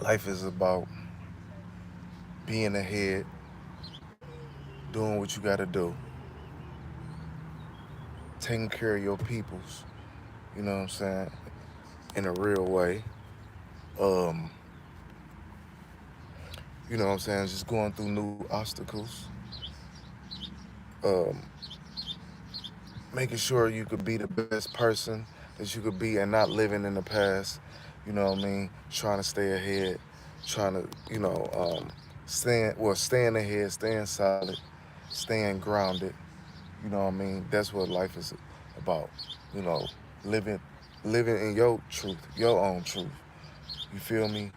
Life is about being ahead, doing what you gotta do, taking care of your peoples, you know what I'm saying, in a real way. Um, you know what I'm saying, just going through new obstacles, um, making sure you could be the best person that you could be and not living in the past, you know what I mean, trying to stay ahead, trying to, staying ahead, staying solid, staying grounded, you know what I mean? That's what life is about, you know, living living in your truth, your own truth. You feel me?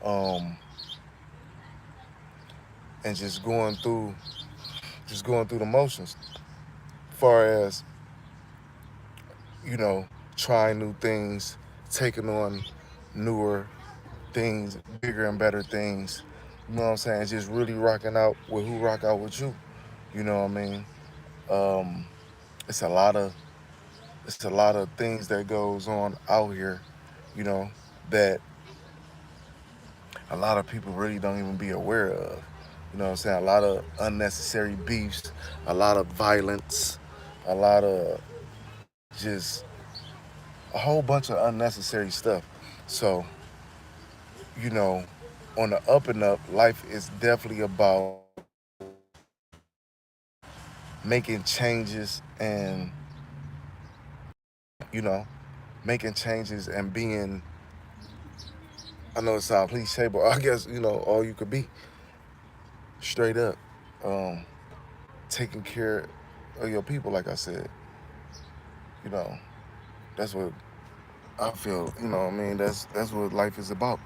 Um, and just going through the motions. Far as, you know, trying new things, taking on newer things, bigger and better things. You know what I'm saying? Just really rocking out with who rock out with you. You know what I mean? Um, it's a lot of it's a lot of things that goes on out here, you know, that a lot of people really don't even be aware of. You know what I'm saying? A lot of unnecessary beefs, a lot of violence, a lot of just a whole bunch of unnecessary stuff. So, you know, on the up and up, life is definitely about making changes and, you know, making changes and being, I know it sounds cliche, but I guess, all you could be straight up. Um, Taking care of your people, like I said, you know, that's what I feel, what I mean, that's what life is about.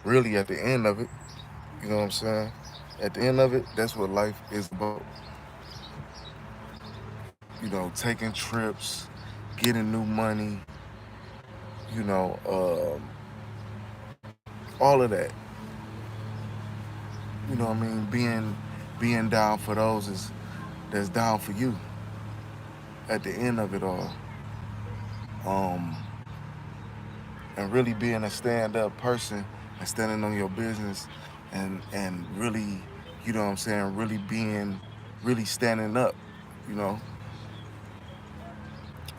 Really, at the end of it, you know what I'm saying? At the end of it, that's what life is about. Taking trips, getting new money, all of that. You know what I mean? Being down for those is that's down for you at the end of it all. Um, and really being a stand up person and standing on your business and really, you know what I'm saying, really standing up, you know.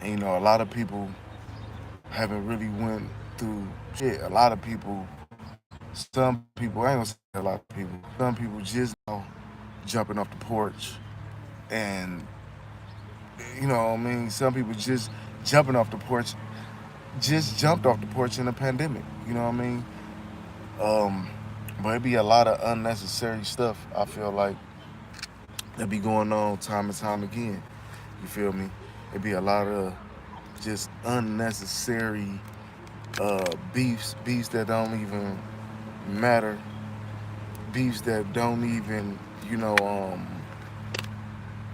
And a lot of people haven't really went through shit. A lot of people, some people, I ain't gonna say a lot of people, some people just now jumping off the porch and what I mean, some people just jumping off the porch, just jumped off the porch in the pandemic, you know what I mean? Um, but it be a lot of unnecessary stuff, I feel like, that be going on time and time again. You feel me? It be a lot of just unnecessary beefs that don't even matter, beefs that don't even,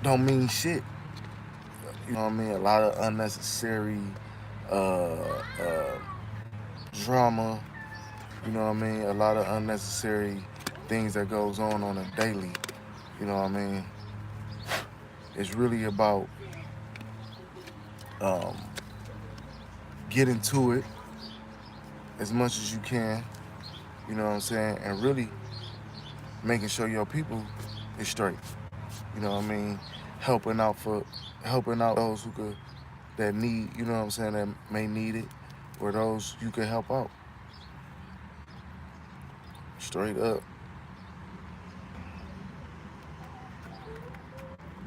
don't mean shit. You know what I mean? A lot of unnecessary drama. You know what I mean? A lot of unnecessary things that goes on a daily. You know what I mean? It's really about um, getting to it as much as you can. You know what I'm saying? And really making sure your people is straight. You know what I mean? Helping out for helping out those who could that need. You know what I'm saying? That may need it, or those you could help out. Straight up.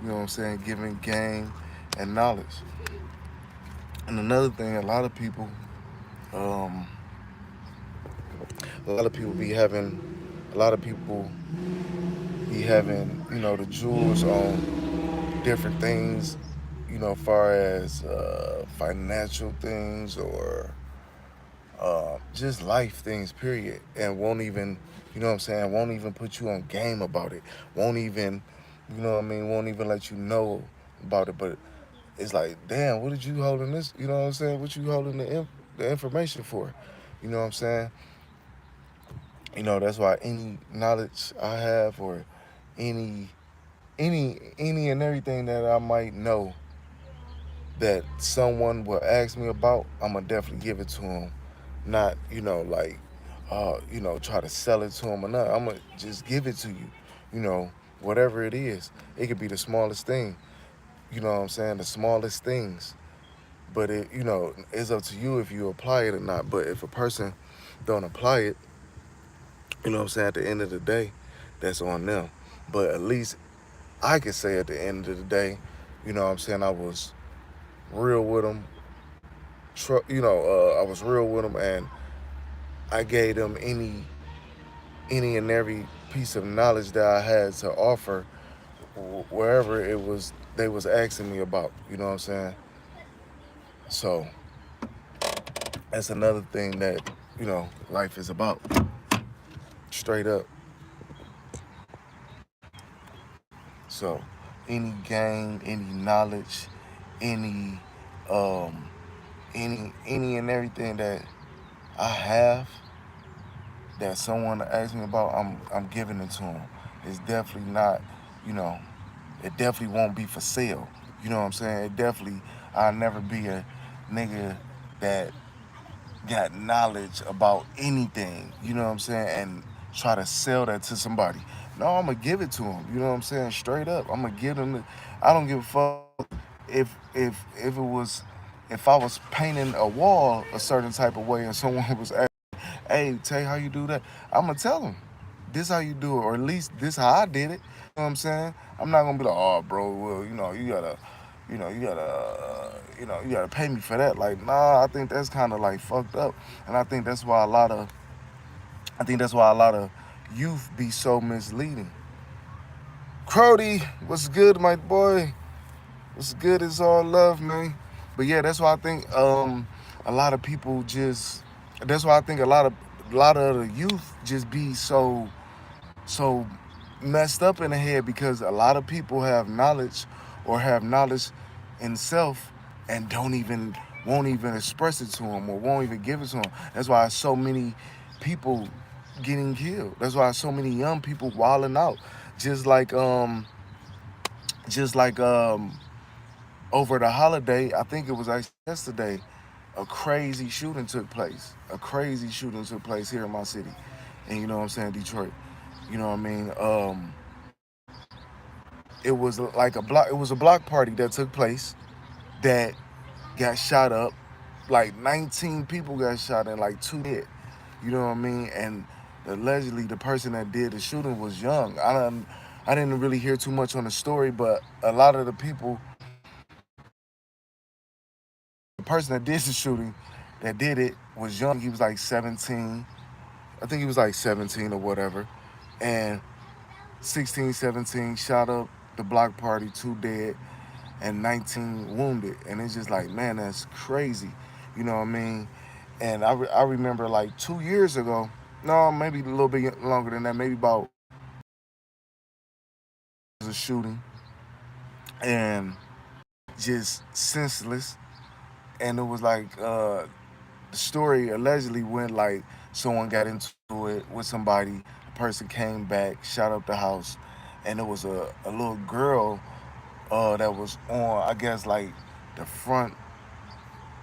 You know what I'm saying? Giving game and knowledge. And another thing, um, a lot of people be having, a lot of people be having, the jewels on different things, far as financial things or just life things, period, and won't even, what I'm saying, won't even put you on game about it. Won't even, what I mean, won't even let you know about it. But it's like, damn, what did you holding this? You know what I'm saying? What you holding the information for? You know what I'm saying? That's why any knowledge I have or any any and everything that I might know that someone will ask me about, I'm gonna definitely give it to them. Not, like try to sell it to them or not. I'm gonna just give it to you, you know, whatever it is. It could be the smallest thing, you know what I'm saying, the smallest things. But it's up to you if you apply it or not. But if a person don't apply it, you know what I'm saying, at the end of the day, that's on them. But at least I could say at the end of the day, you know what I'm saying, I was real with them. I was real with them, and I gave them any and every piece of knowledge that I had to offer wherever it was they was asking me about. You know what I'm saying? So that's another thing that life is about. Straight up. So any gain, any knowledge, any um, any and everything that I have that someone asks me about, I'm giving it to them. It's definitely not, you know, it definitely won't be for sale. You know what I'm saying? It definitely, I'll never be a nigga that got knowledge about anything. You know what I'm saying? And try to sell that to somebody. No, I'm gonna give it to them. You know what I'm saying? Straight up, I'm gonna give them. I don't give a fuck if it was if I was painting a wall a certain type of way and someone was asking, hey, Tay, how you do that? I'm gonna tell them this how you do it, or at least this how I did it. You know what I'm saying? I'm not gonna be like, oh, bro, well, you gotta pay me for that. Like, nah, I think that's kind of like fucked up, and I think that's why a lot of youth be so misleading. Crody, what's good, my boy? What's good? It's all love, man. But yeah, that's why I think a lot of people just. That's why I think a lot of the youth just be so messed up in the head because a lot of people have knowledge or have knowledge in self and don't even won't even express it to them or won't even give it to them. That's why so many people getting killed. That's why so many young people wilding out. Just like um just like over the holiday, I think it was actually yesterday, a crazy shooting took place. A crazy shooting took place here in my city. And you know what I'm saying, Detroit. You know what I mean? It was a block party that took place that got shot up. Like 19 people got shot and like two dead. You know what I mean? And allegedly the person that did the shooting was young. I didn't really hear too much on the story, but a lot of the people, the person that did the shooting, that did it was young. He was like 17. I think he was like 17 or whatever. And 16, 17 shot up the block party, two dead and 19 wounded. And it's just like, man, that's crazy. You know what I mean? And I remember like 2 years ago, no, maybe a little bit longer than that, maybe about a shooting and just senseless. And it was like the story allegedly went like someone got into it with somebody, a person came back, shot up the house, and it was a little girl that was on, I guess, like the front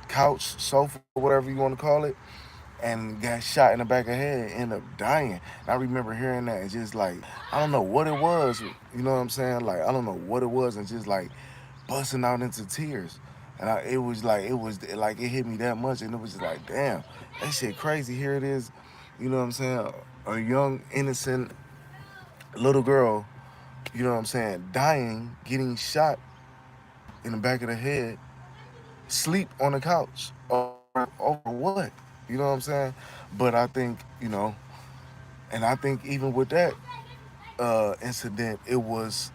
couch, sofa, whatever you want to call it, and got shot in the back of the head and ended up dying. And I remember hearing that and just like, I don't know what it was, you know what I'm saying? Like, I don't know what it was, and just like busting out into tears. And it was like, it hit me that much, and it was just like, damn, that shit crazy. Here it is, you know what I'm saying? A young, innocent little girl, you know what I'm saying, dying, getting shot in the back of the head, sleep on the couch over what? You know what I'm saying? But I think, and I think even with that incident, it was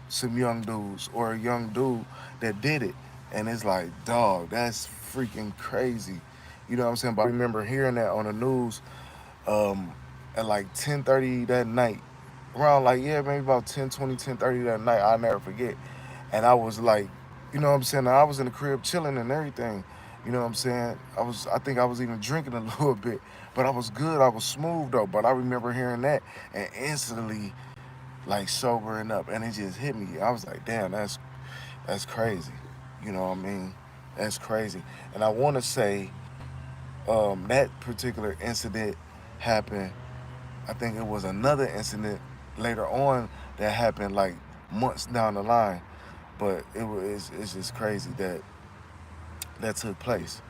some young dudes or a young dude that did it, and it's like, dog, that's freaking crazy. You know what I'm saying? But I remember hearing that on the news um, at like 10:30 that night, around like, yeah, maybe about 10:20, 10:30 that night. I'll never forget. And I was like, you know what I'm saying? I was in the crib chilling and everything. You know what I'm saying? I think I was even drinking a little bit, but I was good. I was smooth though. But I remember hearing that and instantly like sobering up, and it just hit me. I was like, damn, that's crazy. You know what I mean? That's crazy. And I want to say That particular incident happened. I think it was another incident later on that happened like months down the line, but it's just crazy that that took place.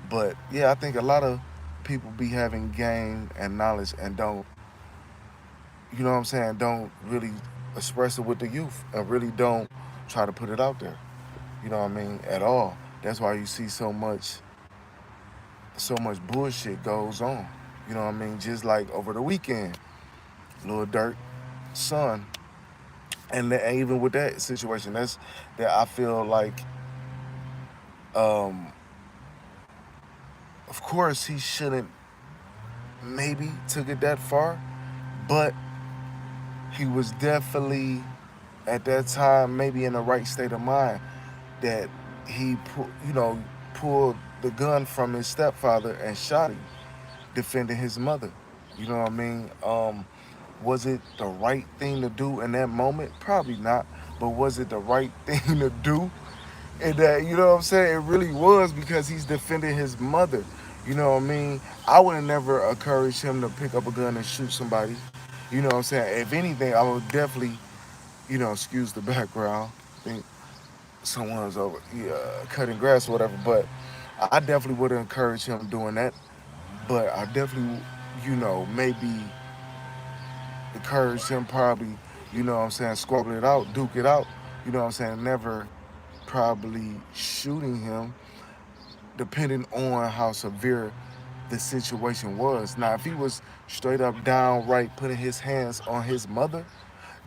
But yeah, I think a lot of people be having game and knowledge and don't, you know what I'm saying, don't really express it with the youth and really don't try to put it out there. You know what I mean? At all. That's why you see so much bullshit goes on. You know what I mean? Just like over the weekend, Lil Durk son, and even with that situation, that's that I feel like, um, of course he shouldn't maybe took it that far, but he was definitely at that time maybe in the right state of mind that pulled the gun from his stepfather and shot him, defending his mother. You know what I mean? Was it the right thing to do in that moment? Probably not. But was it the right thing to do? And that, you know what I'm saying? It really was because he's defending his mother. You know what I mean? I would have never encouraged him to pick up a gun and shoot somebody. You know what I'm saying? If anything, I would definitely, excuse the background. I think someone's over cutting grass or whatever. But I definitely would have encouraged him doing that. But I definitely, maybe encouraged him probably, what I'm saying, squabble it out, duke it out, what I'm saying, never probably shooting him, depending on how severe the situation was. Now, if he was straight up downright putting his hands on his mother,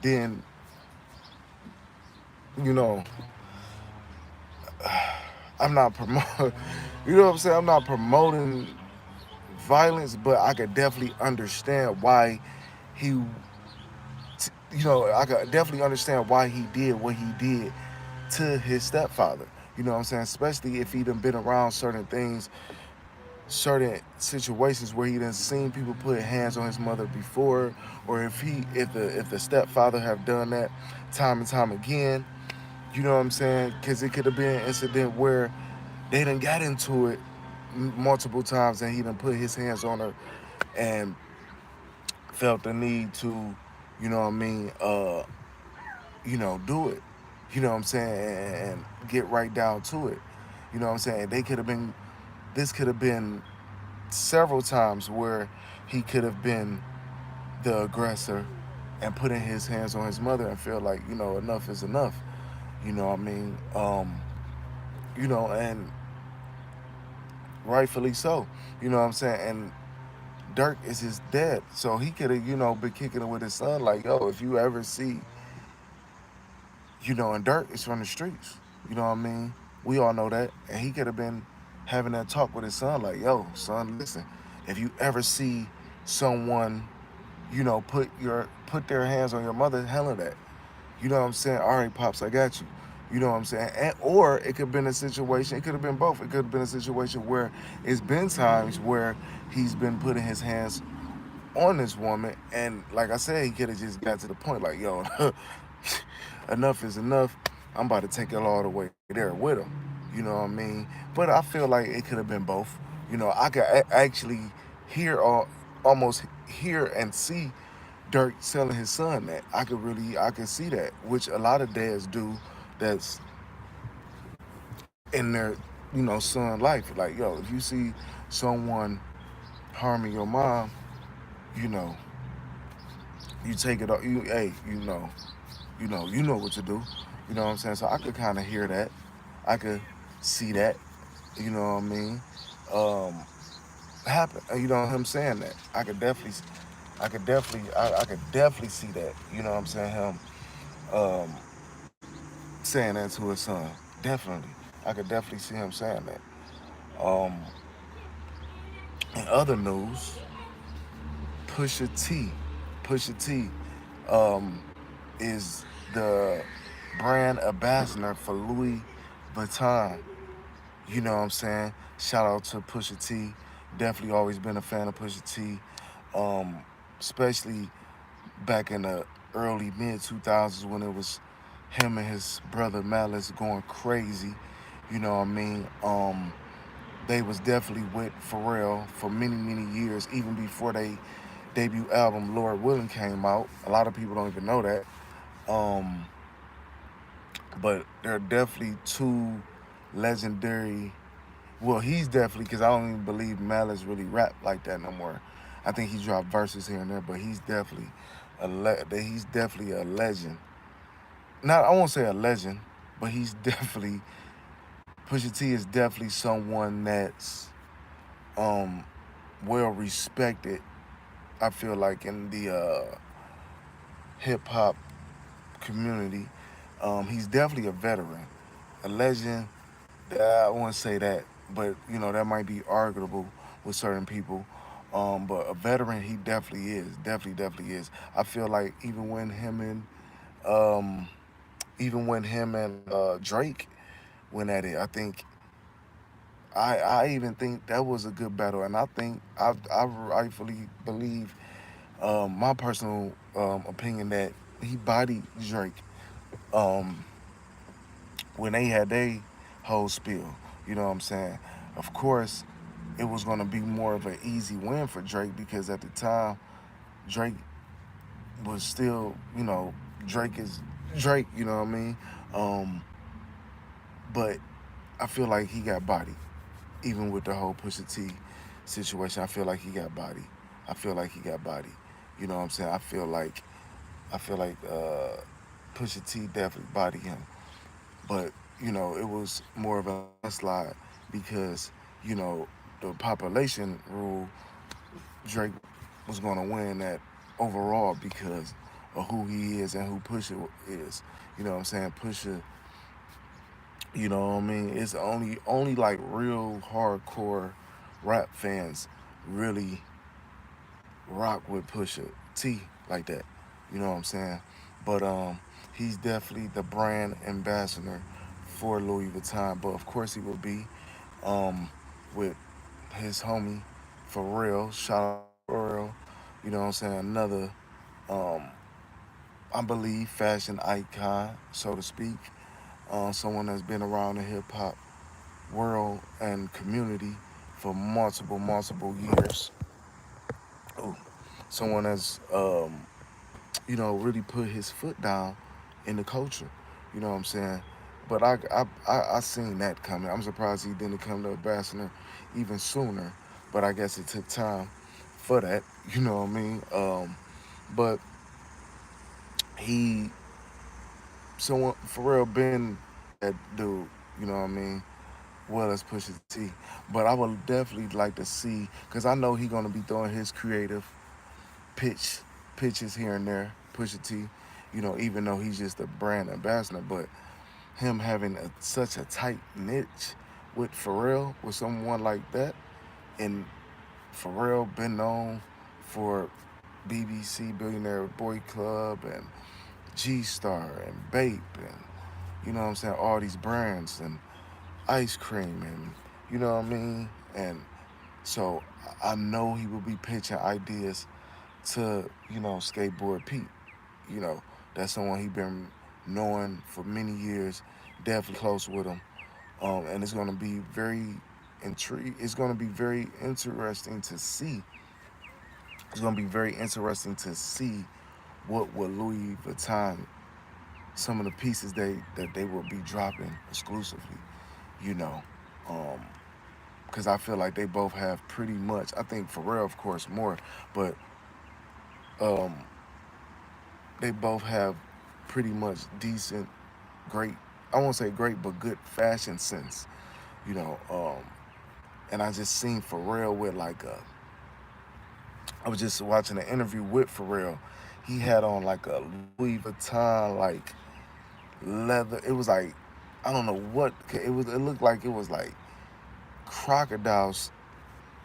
then, you know, I'm not promoting, you know what I'm saying? I'm not promoting violence, but I could definitely understand why he, I could definitely understand why he did what he did to his stepfather. You know what I'm saying? Especially if he done been around certain things, certain situations where he done seen people put hands on his mother before, or if the stepfather have done that time and time again. You know what I'm saying? Because it could have been an incident where they done got into it multiple times and he done put his hands on her and felt the need to, you know what I mean, do it. You know what I'm saying? And get right down to it. You know what I'm saying? This could have been several times where he could have been the aggressor and putting his hands on his mother and feel like, enough is enough. You know what I mean? And rightfully so. You know what I'm saying? And Dirk is his dad. So he could have, been kicking it with his son, like, yo, if you ever see, and Dirk is from the streets. You know what I mean? We all know that. And he could have been having that talk with his son, like, yo, son, listen, if you ever see someone, put their hands on your mother, hell of that. You know what I'm saying? All right, pops, I got you. You know what I'm saying? Or it could have been a situation, it could have been both. It could have been a situation where it's been times where he's been putting his hands on this woman, and like I said, he could have just got to the point, like, yo, enough is enough. I'm about to take it all the way there with him. You know what I mean? But I feel like it could have been both. I could actually hear almost hear and see Dirk telling his son that. I could see that, which a lot of dads do. That's in their son life. Like, yo, if you see someone harming your mom, you know, you take it. You hey, you know what to do. You know what I'm saying? So I could kind of hear that. I could see that. You know what I mean? Um, happen. Him saying that. I could definitely see that. You know what I'm saying? Him um, saying that to his son. Definitely, I could definitely see him saying that. Um, in other news, Pusha T, Pusha T, um, is the brand ambassador for Louis Vuitton. You know what I'm saying? Shout out to Pusha T. Definitely always been a fan of Pusha T. Um, Especially back in the early mid 2000s when it was him and his brother Malice going crazy. You know what I mean? they was definitely with Pharrell for many, many years, even before they debut album Lord Willing came out. A lot of people don't even know that. Um, but they're definitely two legendary. Well, he's definitely, because I don't even believe Malice really rap like that no more. I think he dropped verses here and there, but he's definitely a legend. Not, I won't say a legend, but he's definitely, Pusha T is definitely someone that's um well respected. I feel like in the hip hop community, he's definitely a veteran, a legend. I wouldn't say that, but that might be arguable with certain people. But a veteran, he definitely is. Definitely, definitely is. I feel like um, even when him and Drake went at it, I think I even think that was a good battle, and I think I rightfully believe my personal opinion that he bodied Drake um, when they had their whole spiel. You know what I'm saying? Of course, it was going to be more of an easy win for Drake because at the time, Drake was still, Drake is Drake, you know what I mean? Um, but I feel like he got bodied, even with the whole Pusha T situation. I feel like he got bodied. I feel like he got bodied. You know what I'm saying? I feel like Pusha T definitely bodied him. But it was more of a landslide because the population rule. Drake was going to win that overall because of who he is and who Pusha is. You know what I'm saying? Pusha, you know what I mean? It's only like real hardcore rap fans really rock with Pusha T like that. You know what I'm saying? But he's definitely the brand ambassador for Louis Vuitton. But of course he will be um, with his homie for real. Shout out to Pharrell. You know what I'm saying? Another, um, I believe, fashion icon, so to speak. Someone that's been around the hip hop world and community for multiple, multiple years. Ooh. Someone that's really put his foot down in the culture. You know what I'm saying? But I seen that coming. I'm surprised he didn't come to Ambassador even sooner. But I guess it took time for that. You know what I mean? But he, someone for real, been that dude. You know what I mean? Well as Pusha T. But I would definitely like to see, because I know he gonna be throwing his creative pitch pitches here and there. Pusha T. Even though he's just a brand ambassador, but him having such a tight niche with Pharrell, with someone like that, and Pharrell been known for BBC Billionaire Boy Club and G Star and Bape and what I'm saying, all these brands and ice cream and you know what I mean? And so I know he will be pitching ideas to, Skateboard Pete. You know, that's someone he been knowing for many years, definitely close with him. And it's gonna be very it's gonna be very interesting to see. It's gonna be very interesting to see what will Louis Vuitton, some of the pieces that they will be dropping exclusively, you know. Um, because I feel like they both have pretty much. I think Pharrell, of course, more, but um, they both have pretty much decent, great. I won't say great, but good fashion sense. You know, and I just seen Pharrell with like a. I was just watching an interview with Pharrell. He had on like a Louis Vuitton like leather. It was like I don't know what it was. It looked like it was like crocodile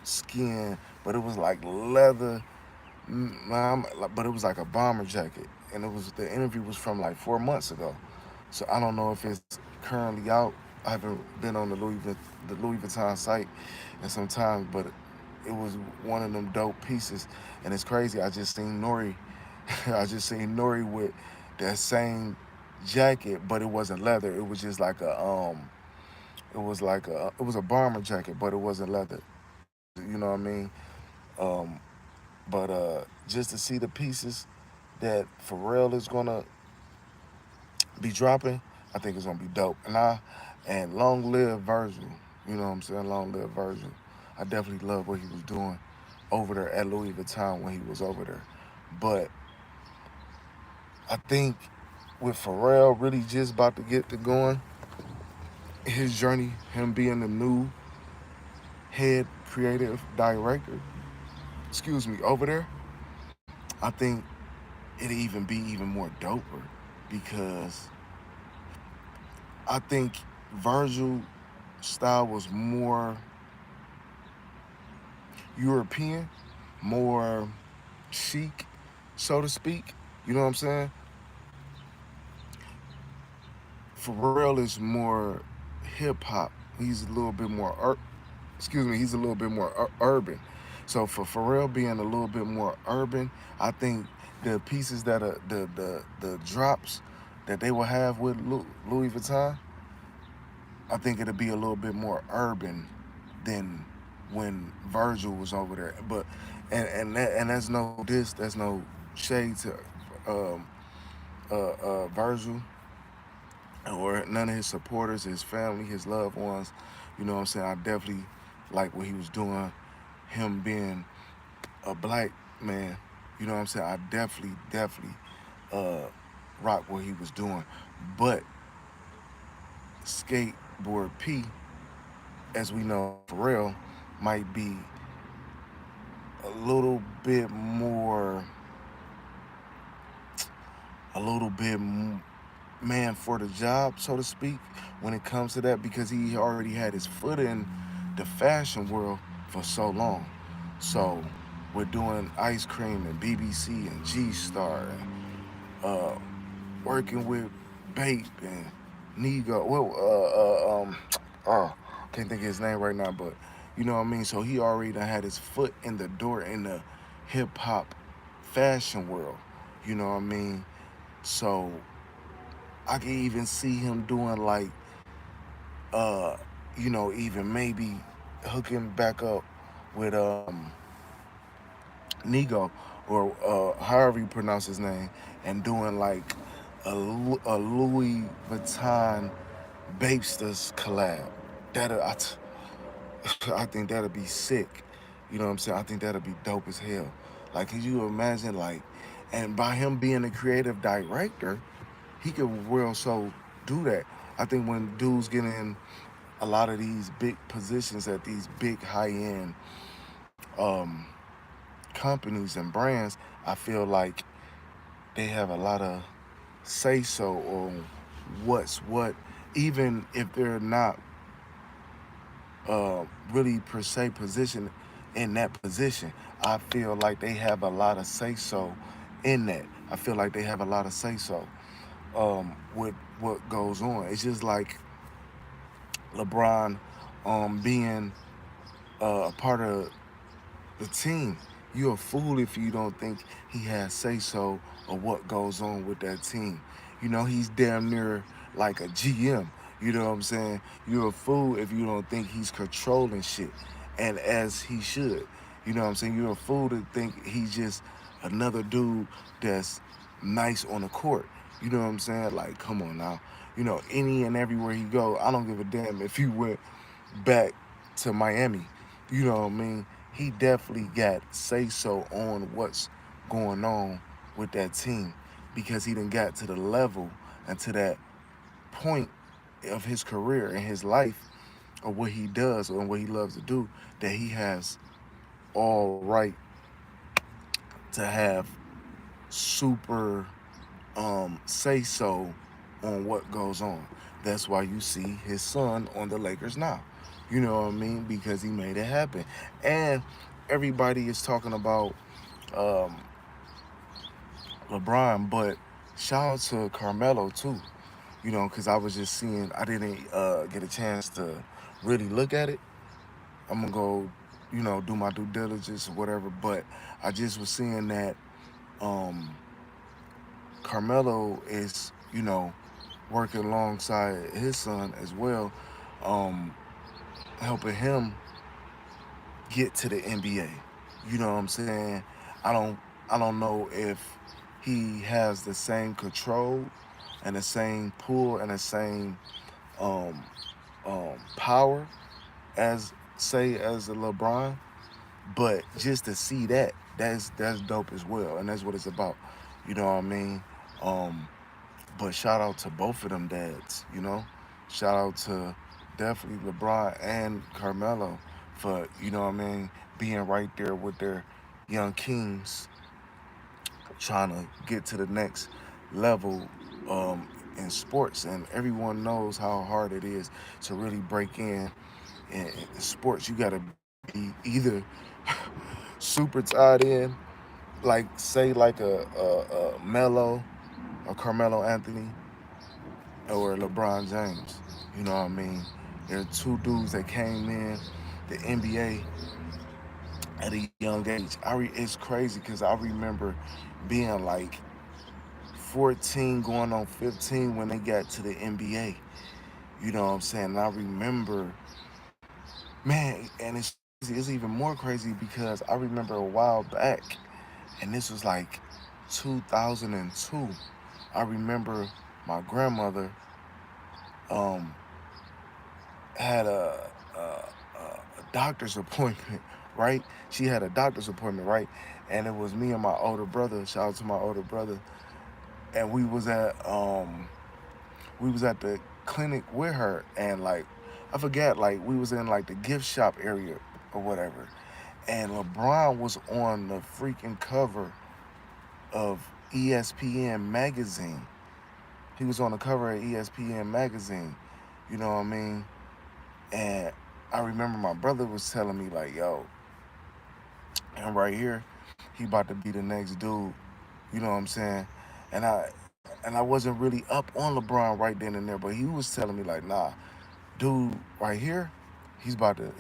skin, but it was like leather. But it was like a bomber jacket, and the interview was from like 4 months ago. So I don't know if it's currently out. I haven't been on the Louis Vuitton site in some time, but it was one of them dope pieces, and it's crazy. I just seen Nori, I just seen Nori with that same jacket, but it wasn't leather. It was just like a It was a bomber jacket, but it wasn't leather. You know what I mean? Um, but just to see the pieces that Pharrell is gonna be dropping, I think it's gonna be dope. And long live Virgil. You know what I'm saying? Long live Virgil. I definitely love what he was doing over there at Louis Vuitton when he was over there. But I think with Pharrell really just about to get to going, his journey, him being the new head creative director, excuse me, over there, I think it'd even be even more doper because I think Virgil style was more European, more chic, so to speak. You know what I'm saying? Pharrell is more hip hop. He's a little bit more excuse me, he's a little bit more urban. So for Pharrell being a little bit more urban, I think the pieces that are the drops that they will have with Louis Vuitton, I think it'll be a little bit more urban than when Virgil was over there. But and that's no diss, that's no shade to um, Virgil or none of his supporters, his family, his loved ones. You know what I'm saying? I definitely like what he was doing. Him being a black man, you know what I'm saying? I definitely uh, rock what he was doing. But Skateboard P, as we know, Pharrell might be a little bit more, a little bit man for the job, so to speak, when it comes to that, because he already had his foot in the fashion world for so long. So we're doing ice cream and BBC and G Star and working with Bape and Nego. Oh, can't think of his name right now, but you know what I mean. So he already done had his foot in the door in the hip hop fashion world. You know what I mean. So I can even see him doing like, uh, even maybe hooking back up with Nego or however you pronounce his name, and doing like a Louis Vuitton Bapesters collab. I think that'll be sick. You know what I'm saying? I think that'll be dope as hell. Like, can you imagine like, and by him being a creative director, he could real so do that. I think when dudes get in a lot of these big positions at these big high end um, companies and brands, I feel like they have a lot of say so on what's what, even if they're not really per se positioned in that position. I feel like they have a lot of say so in that. I feel like they have a lot of say so with what goes on. It's just like LeBron being a part of the team. You're a fool if you don't think he has say so of what goes on with that team. You know, he's damn near like a GM. You know what I'm saying? You're a fool if you don't think he's controlling shit, and as he should. You know what I'm saying? You're a fool to think he's just another dude that's nice on the court. You know what I'm saying? Like, come on now. You know, any and everywhere he go, I don't give a damn if he went back to Miami. You know what I mean? He definitely got say so on what's going on with that team because he done got to the level and to that point of his career and his life or what he does and what he loves to do that he has all right to have super say so on what goes on. That's why you see his son on the Lakers now. You know what I mean? Because he made it happen. And everybody is talking about um, LeBron, but shout out to Carmelo too. You know, because I was just seeing, I didn't get a chance to really look at it. I'm gonna go, do my due diligence or whatever. But I just was seeing that um, Carmelo is, working alongside his son as well um, helping him get to the NBA. You know what I'm saying? I don't I don't know if he has the same control and the same pull and the same um, power as say as a LeBron, but just to see that, that's dope as well, and that's what it's about. You know what I mean? Um, but shout out to both of them dads. You know, shout out to definitely LeBron and Carmelo for you know what I mean being right there with their young kings, trying to get to the next level in sports. And everyone knows how hard it is to really break in sports. You got to be either super tied in, like say like a Melo or Carmelo Anthony or LeBron James. You know what I mean? There are two dudes that came in the NBA at a young age. It's crazy because I remember being like 14 going on 15 when they got to the NBA. You know what I'm saying? And I remember, man, and it's crazy. It's even more crazy because I remember a while back, and this was like 2002. I remember my grandmother um, had a doctor's appointment, right? She had a doctor's appointment, right? And it was me and my older brother. Shout out to my older brother. And we was at the clinic with her, and like I forget, like we was in like the gift shop area or whatever, and LeBron was on the freaking cover of ESPN magazine. He was on the cover of ESPN magazine. You know what I mean? And I remember my brother was telling me like, "Yo, and right here, he about to be the next dude." You know what I'm saying? And I wasn't really up on LeBron right then and there, but he was telling me like, "Nah, dude, right here, he's about to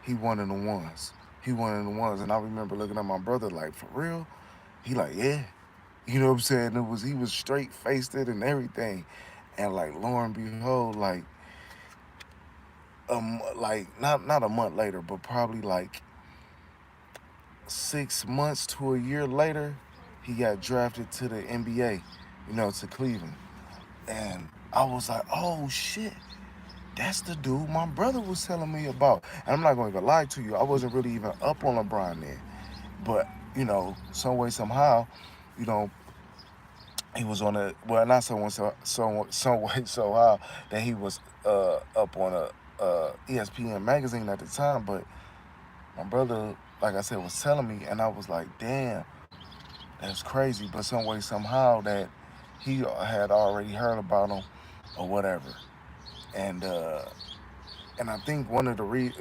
he one of the ones. He one of the ones." And I remember looking at my brother like, "For real?" He like, "Yeah." You know what I'm saying? He was straight faced it and everything, and like lo and behold, like not a month later, but probably like 6 months to a year later, he got drafted to the NBA. You know, to Cleveland, and I was like, "Oh shit." That's the dude my brother was telling me about. And I'm not going to lie to you, I wasn't really even up on LeBron then. But, you know, some way, somehow, you know, he was on a, well, not some way, somehow, that he was up on a ESPN magazine at the time. But my brother, like I said, was telling me, and I was like, damn, that's crazy. But some way, somehow, that he had already heard about him or whatever. And, uh, and I think one of the reasons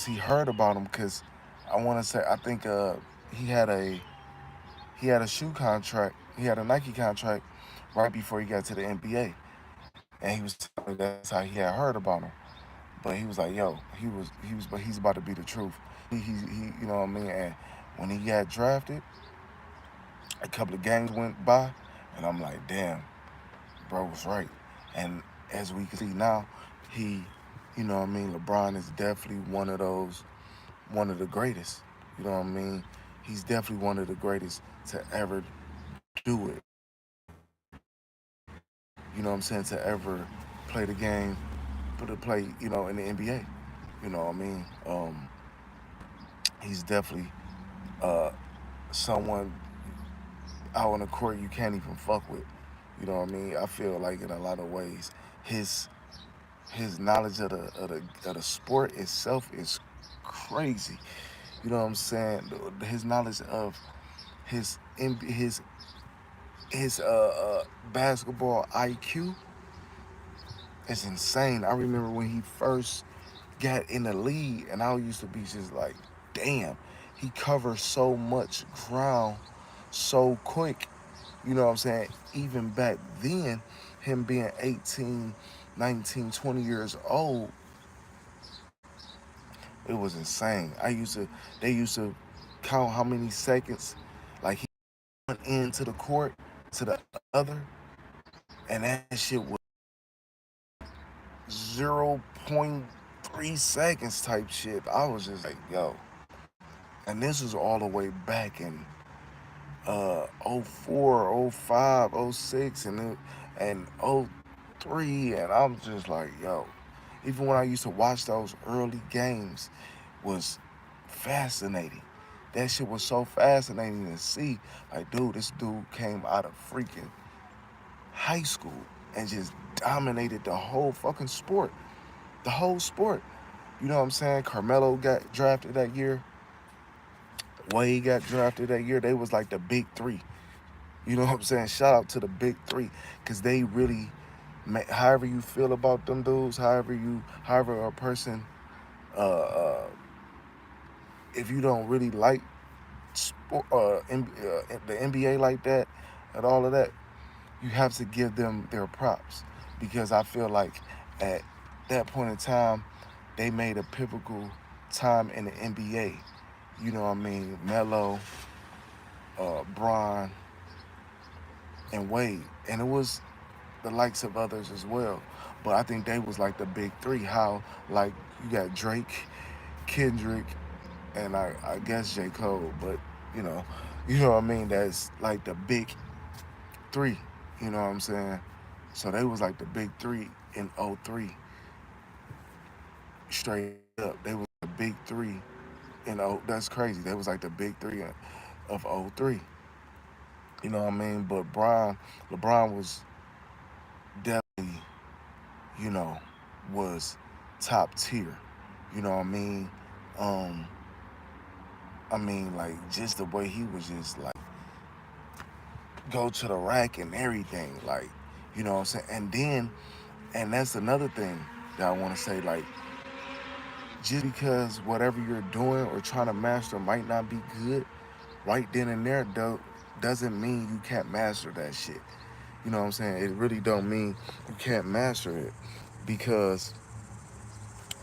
he heard about him because I want to say I think he had a shoe contract. He had a Nike contract right before he got to the NBA, and he was telling me that's how he had heard about him. But he was like, "Yo, but he's about to be the truth." You know what I mean? And when he got drafted, a couple of games went by, and I'm like, "Damn, bro was right." And as we can see now, he, you know what I mean? LeBron is definitely one of the greatest. You know what I mean? He's definitely one of the greatest to ever do it. You know what I'm saying? To ever play the game, put a play, you know, in the NBA. You know what I mean? He's definitely uh, someone out on the court you can't even fuck with. You know what I mean? I feel like in a lot of ways, his his knowledge of the sport itself is crazy. You know what I'm saying? His knowledge of his his basketball IQ is insane. I remember when he first got in the league, and I used to be just like, damn, he covers so much ground so quick. You know what I'm saying? Even back then, him being 18, 19, 20 years old, it was insane. They used to count how many seconds, like he went into the court to the other, and that shit was 0.3 seconds type shit. I was just like, yo. And this was all the way back in 04, oh 05, oh 06, and 03. And I'm just like, yo. Even when I used to watch those early games, was fascinating. That shit was so fascinating to see. Like, dude, this dude came out of freaking high school and just dominated the whole fucking sport. The whole sport. You know what I'm saying? Carmelo got drafted that year. Wade got drafted that year. They was like the big three. You know what I'm saying? Shout out to the big three, because they really, however you feel about them dudes, however a person, uh, uh, if you don't really like sport, the NBA like that and all of that, you have to give them their props, because I feel like at that point in time, they made a pivotal time in the NBA. You know what I mean? Melo, Bron, and Wade, and it was the likes of others as well. But I think they was like the big three. How, like, you got Drake, Kendrick, and I guess J. Cole, but you know, you know what I mean. That's like the big three. You know what I'm saying? So they was like the big three in '03, straight up. They was the big three in That's crazy. They was like the big three of '03. You know what I mean? But LeBron was definitely, you know, was top tier. You know what I mean? Um, like, just the way he was just like go to the rack and everything. Like, you know what I'm saying? And that's another thing that I want to say. Like, just because whatever you're doing or trying to master might not be good right then and there, doesn't mean you can't master that shit. You know what I'm saying? It really don't mean you can't master it, because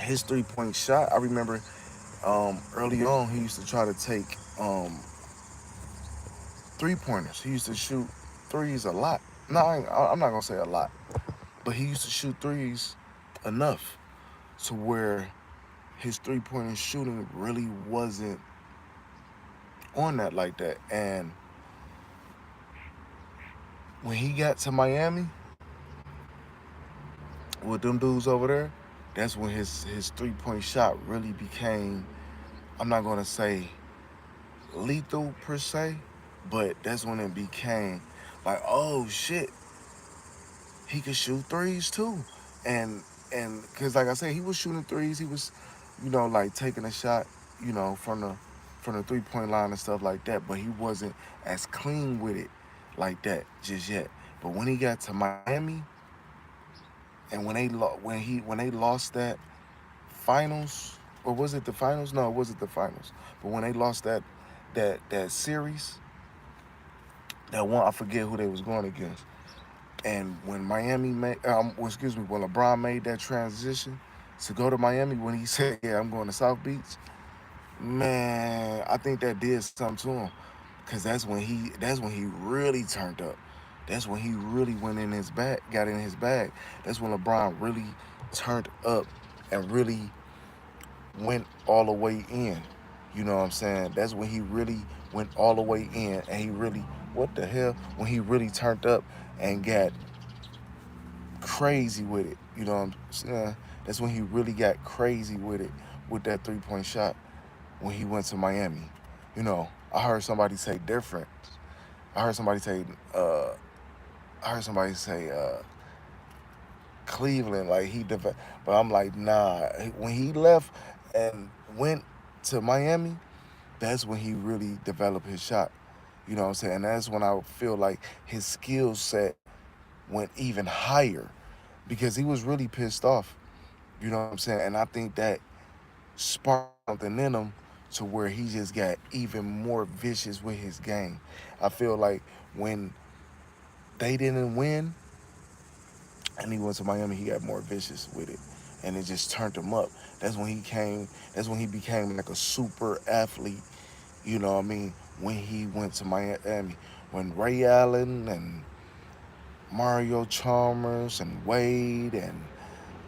his 3 point shot, I remember early on he used to try to take 3 pointers. He used to shoot threes a lot. No, I'm not gonna say a lot, but he used to shoot threes enough to where his 3 pointer shooting really wasn't on that like that. And when he got to Miami with them dudes over there, that's when his 3 point shot really became, I'm not gonna say lethal per se, but that's when it became like, oh shit, he could shoot threes too. And because like I said, he was shooting threes. He was, like taking a shot, from the 3 point line and stuff like that. But he wasn't as clean with it like that just yet. But when he got to Miami, and when they lost that finals, or was it the finals? No, it wasn't the finals. But when they lost that series, that one, I forget who they was going against. And when when LeBron made that transition to go to Miami, when he said, "Yeah, I'm going to South Beach," man, I think that did something to him, because that's when he really turned up. That's when he really got in his bag. That's when LeBron really turned up and really went all the way in. You know what I'm saying? That's when he really went all the way in, and he really, what the hell, when he really turned up and got crazy with it. You know what I'm saying? That's when he really got crazy with it, with that 3 point shot when he went to Miami. I heard somebody say different. I heard somebody say, uh, I heard somebody say Cleveland, like but I'm like, nah. When he left and went to Miami, that's when he really developed his shot. You know what I'm saying? And that's when I feel like his skill set went even higher, because he was really pissed off. You know what I'm saying? And I think that sparked something in him to where he just got even more vicious with his game. I feel like when they didn't win and he went to Miami, he got more vicious with it. And it just turned him up. That's when he became like a super athlete, you know what I mean, when he went to Miami. When Ray Allen and Mario Chalmers and Wade and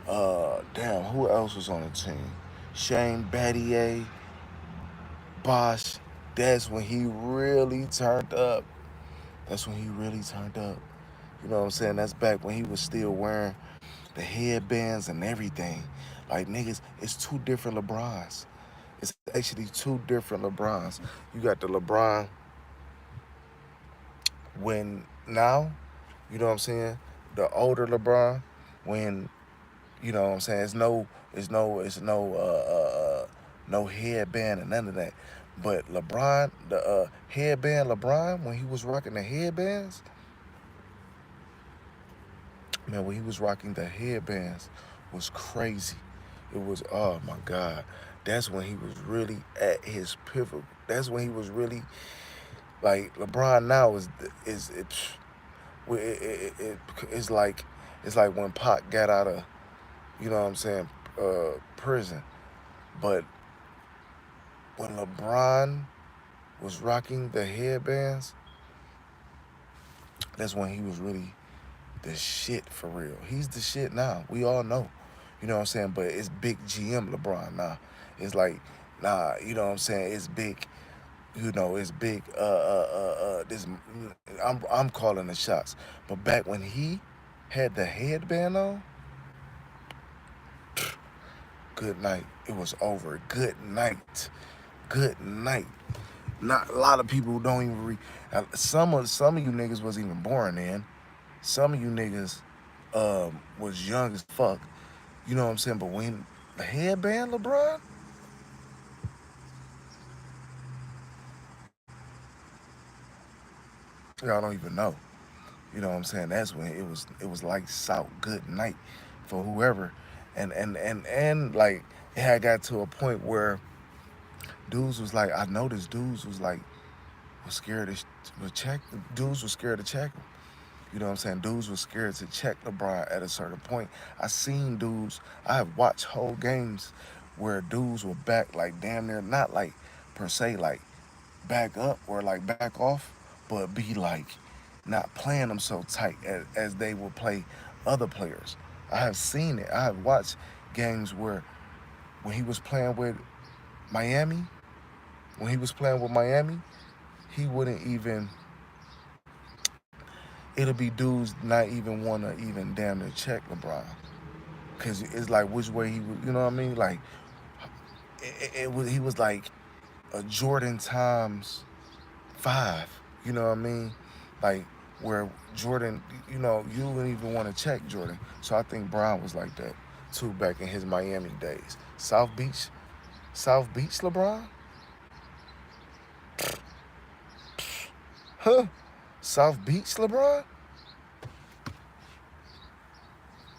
Damn, who else was on the team? Shane Battier, Bosch. That's when he really turned up. That's when he really turned up. You know what I'm saying? That's back when he was still wearing the headbands and everything. Like niggas, it's two different LeBrons. It's actually two different LeBrons. You got the LeBron when now, you know what I'm saying? The older LeBron when, you know what I'm saying, no headband and none of that. But LeBron, the headband LeBron, when he was rocking the headbands, man, when he was rocking the headbands was crazy. It was, oh my God. That's when he was really at his pivot. That's when he was really like LeBron now is it's like when Pac got out of, you know what I'm saying, prison. But when LeBron was rocking the headbands, that's when he was really the shit for real. He's the shit now. We all know. You know what I'm saying? But it's big GM LeBron now. It's like, nah, you know what I'm saying? It's big, you know, it's big this I'm calling the shots. But back when he had the headband on, good night. It was over. Good night. Good night. Not a lot of people don't even some of you niggas was even born then. Some of you niggas was young as fuck. You know what I'm saying? But when the headband LeBron, y'all don't even know. You know what I'm saying? That's when it was lights out, good night for whoever. And like it had got to a point where dudes was like, I noticed dudes was scared to check. Dudes was scared to check him. You know what I'm saying? Dudes was scared to check LeBron at a certain point. I seen dudes, I have watched whole games where dudes were back like damn near, not like per se like back up or like back off, but be like not playing them so tight as they will play other players. I have seen it. I have watched games where when he was playing with Miami, when he was playing with Miami, he wouldn't even, it'll be dudes not even want to even damn near check LeBron. Cause it's like which way he was, you know what I mean? Like he was like a Jordan times five. You know what I mean? Like where Jordan, you know, you wouldn't even want to check Jordan. So I think Brown was like that too back in his Miami days. South Beach, LeBron, huh? South Beach, LeBron,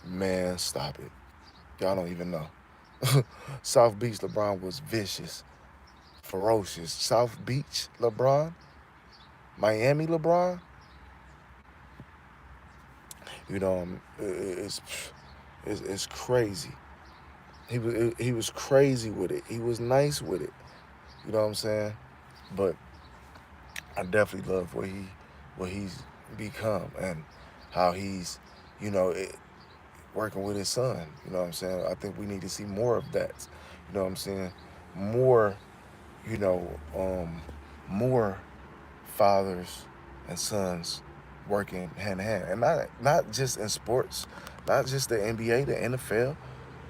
man, stop it. Y'all don't even know. South Beach LeBron was vicious, ferocious. South Beach LeBron, Miami LeBron, you know, it's crazy. He was crazy with it. He was nice with it. You know what I'm saying? But I definitely love what he's become and how he's, you know, working with his son. You know what I'm saying? I think we need to see more of that. You know what I'm saying? More, you know, more fathers and sons working hand in hand, and not just in sports, not just the NBA, the NFL,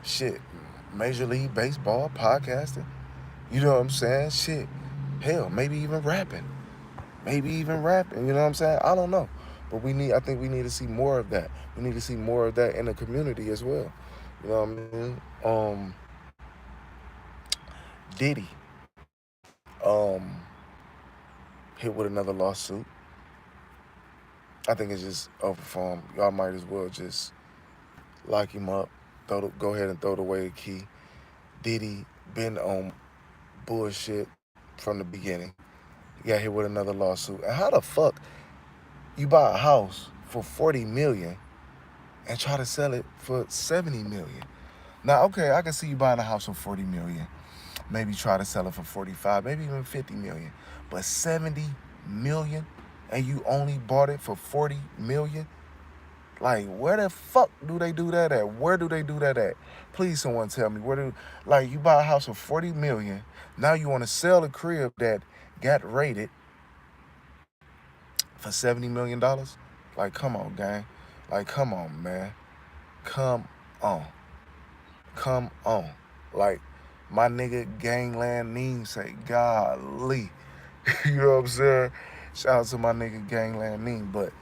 shit, Major League Baseball, podcasting. You know what I'm saying? Shit, hell, maybe even rapping. You know what I'm saying? I don't know, but I think we need to see more of that. We need to see more of that in the community as well. You know what I mean? Diddy, um, hit with another lawsuit. I think it's just over for him. Y'all might as well just lock him up. Go ahead and throw away the key. Diddy been on bullshit from the beginning. He got hit with another lawsuit. And how the fuck you buy a house for 40 million and try to sell it for 70 million? Now, okay, I can see you buying a house for 40 million. Maybe try to sell it for 45, maybe even 50 million. But 70 million and you only bought it for 40 million? Like, where the fuck do they do that at? Where do they do that at? Please, someone tell me where do like you buy a house for 40 million. Now you want to sell a crib that got rated for $70 million? Like, come on, gang. Like, come on, man. Come on. Come on. Like, my nigga Gangland namesake. Golly. You know what I'm saying? Shout out to my nigga Gangland Neem. But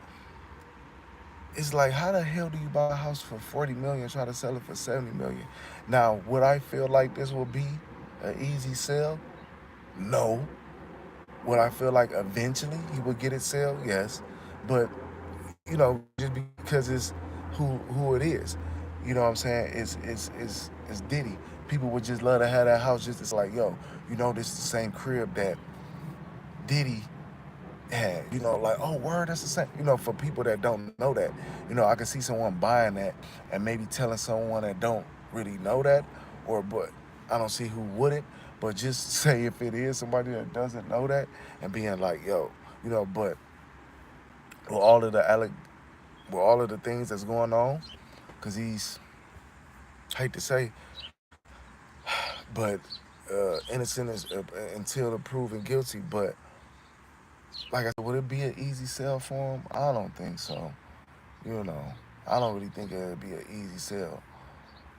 it's like, how the hell do you buy a house for 40 million, try to sell it for 70 million? Now, would I feel like this will be an easy sell? No. Would I feel like eventually he would get it sell? Yes. But, just because it's who it is. You know what I'm saying? It's Diddy. People would just love to have that house just as like, yo, this is the same crib that Diddy had, like, oh, word, that's the same. For people that don't know that, I can see someone buying that and maybe telling someone that don't really know that, but I don't see who wouldn't. But just say if it is somebody that doesn't know that and being like, yo, but with all of the with all of the things that's going on, because he's, hate to say, but innocent is until proven guilty. But like I said, would it be an easy sell for him? I don't think so. You know, I don't really think it'd be an easy sell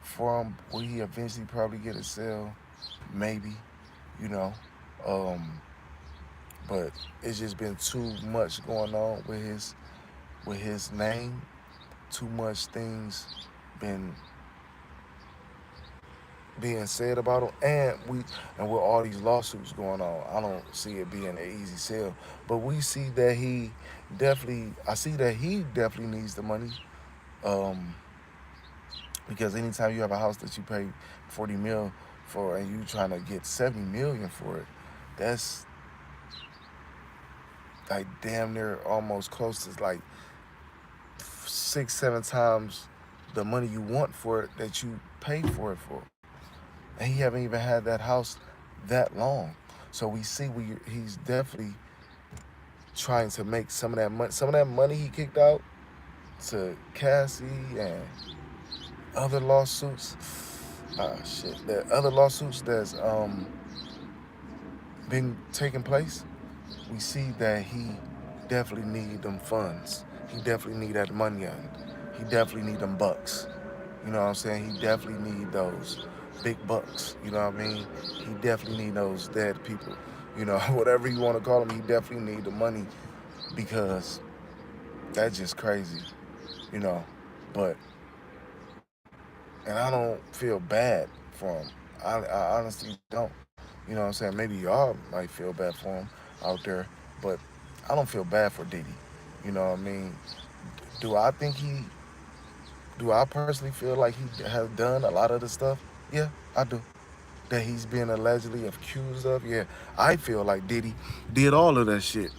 for him. Will he eventually probably get a sell? Maybe, you know. Um, but it's just been too much going on with his name. Too much things been being said about him, and with all these lawsuits going on, I don't see it being an easy sell. But we see that I see that he definitely needs the money. Um, because anytime you have a house that you pay 40 mil for and you trying to get 70 million for it, that's like damn near almost close to like 6, 7 times the money you want for it that you paid for it for. And he haven't even had that house that long. So we see he's definitely trying to make some of that money. Some of that money he kicked out to Cassie and other lawsuits. Shit. The other lawsuits that's been taking place. We see that he definitely need them funds. He definitely need that money on. He definitely need them bucks. You know what I'm saying? He definitely need those big bucks. You know what I mean? He definitely need those dead people. Whatever you want to call them, he definitely need the money because that's just crazy. You know, but and I don't feel bad for him. I honestly don't. You know what I'm saying? Maybe y'all might feel bad for him out there, but I don't feel bad for Diddy. You know what I mean? Do I think do I personally feel like he has done a lot of the stuff? Yeah, I do. That he's been allegedly accused of? Yeah, I feel like Diddy did all of that shit.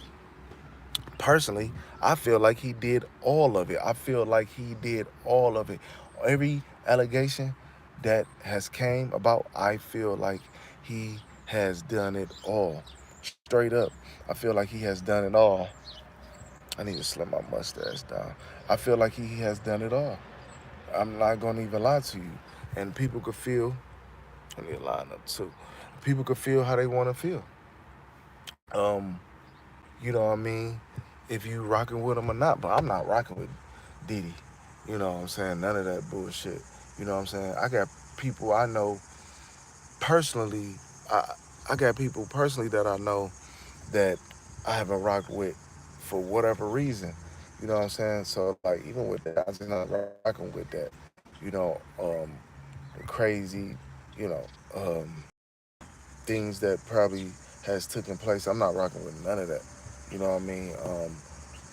Personally, I feel like he did all of it. I feel like he did all of it. Every allegation that has came about, I feel like he has done it all. Straight up, I feel like he has done it all. I need to slim my mustache down. I feel like he has done it all. I'm not gonna even lie to you. And people could feel, I need to line up too. People could feel how they want to feel. Um, you know what I mean? If you rocking with him or not, but I'm not rocking with Diddy. You know what I'm saying? None of that bullshit. You know what I'm saying? I got people I know personally. I, I got people personally that I know that I haven't rocked with for whatever reason. You know what I'm saying? So like even with that, I just not rocking with that. You know, crazy, you know, things that probably has taken place. I'm not rocking with none of that. You know what I mean?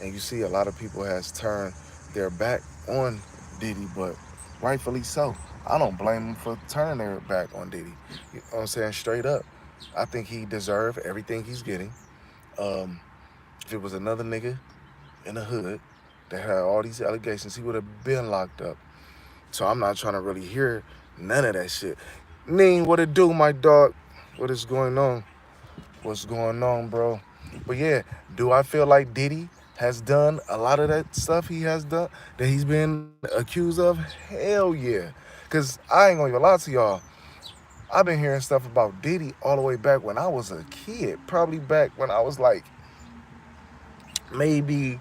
And you see a lot of people has turned their back on Diddy, but rightfully so. I don't blame them for turning their back on Diddy. You know what I'm saying? Straight up. I think he deserved everything he's getting. Um, if it was another nigga in the hood that had all these allegations, he would have been locked up. So I'm not trying to really hear none of that shit. Neen, what it do, my dog? What is going on? What's going on, bro? But yeah, do I feel like Diddy has done a lot of that stuff he has done that he's been accused of? Hell yeah. Cause I ain't gonna even lie to y'all. I've been hearing stuff about Diddy all the way back when I was a kid. Probably back when I was like maybe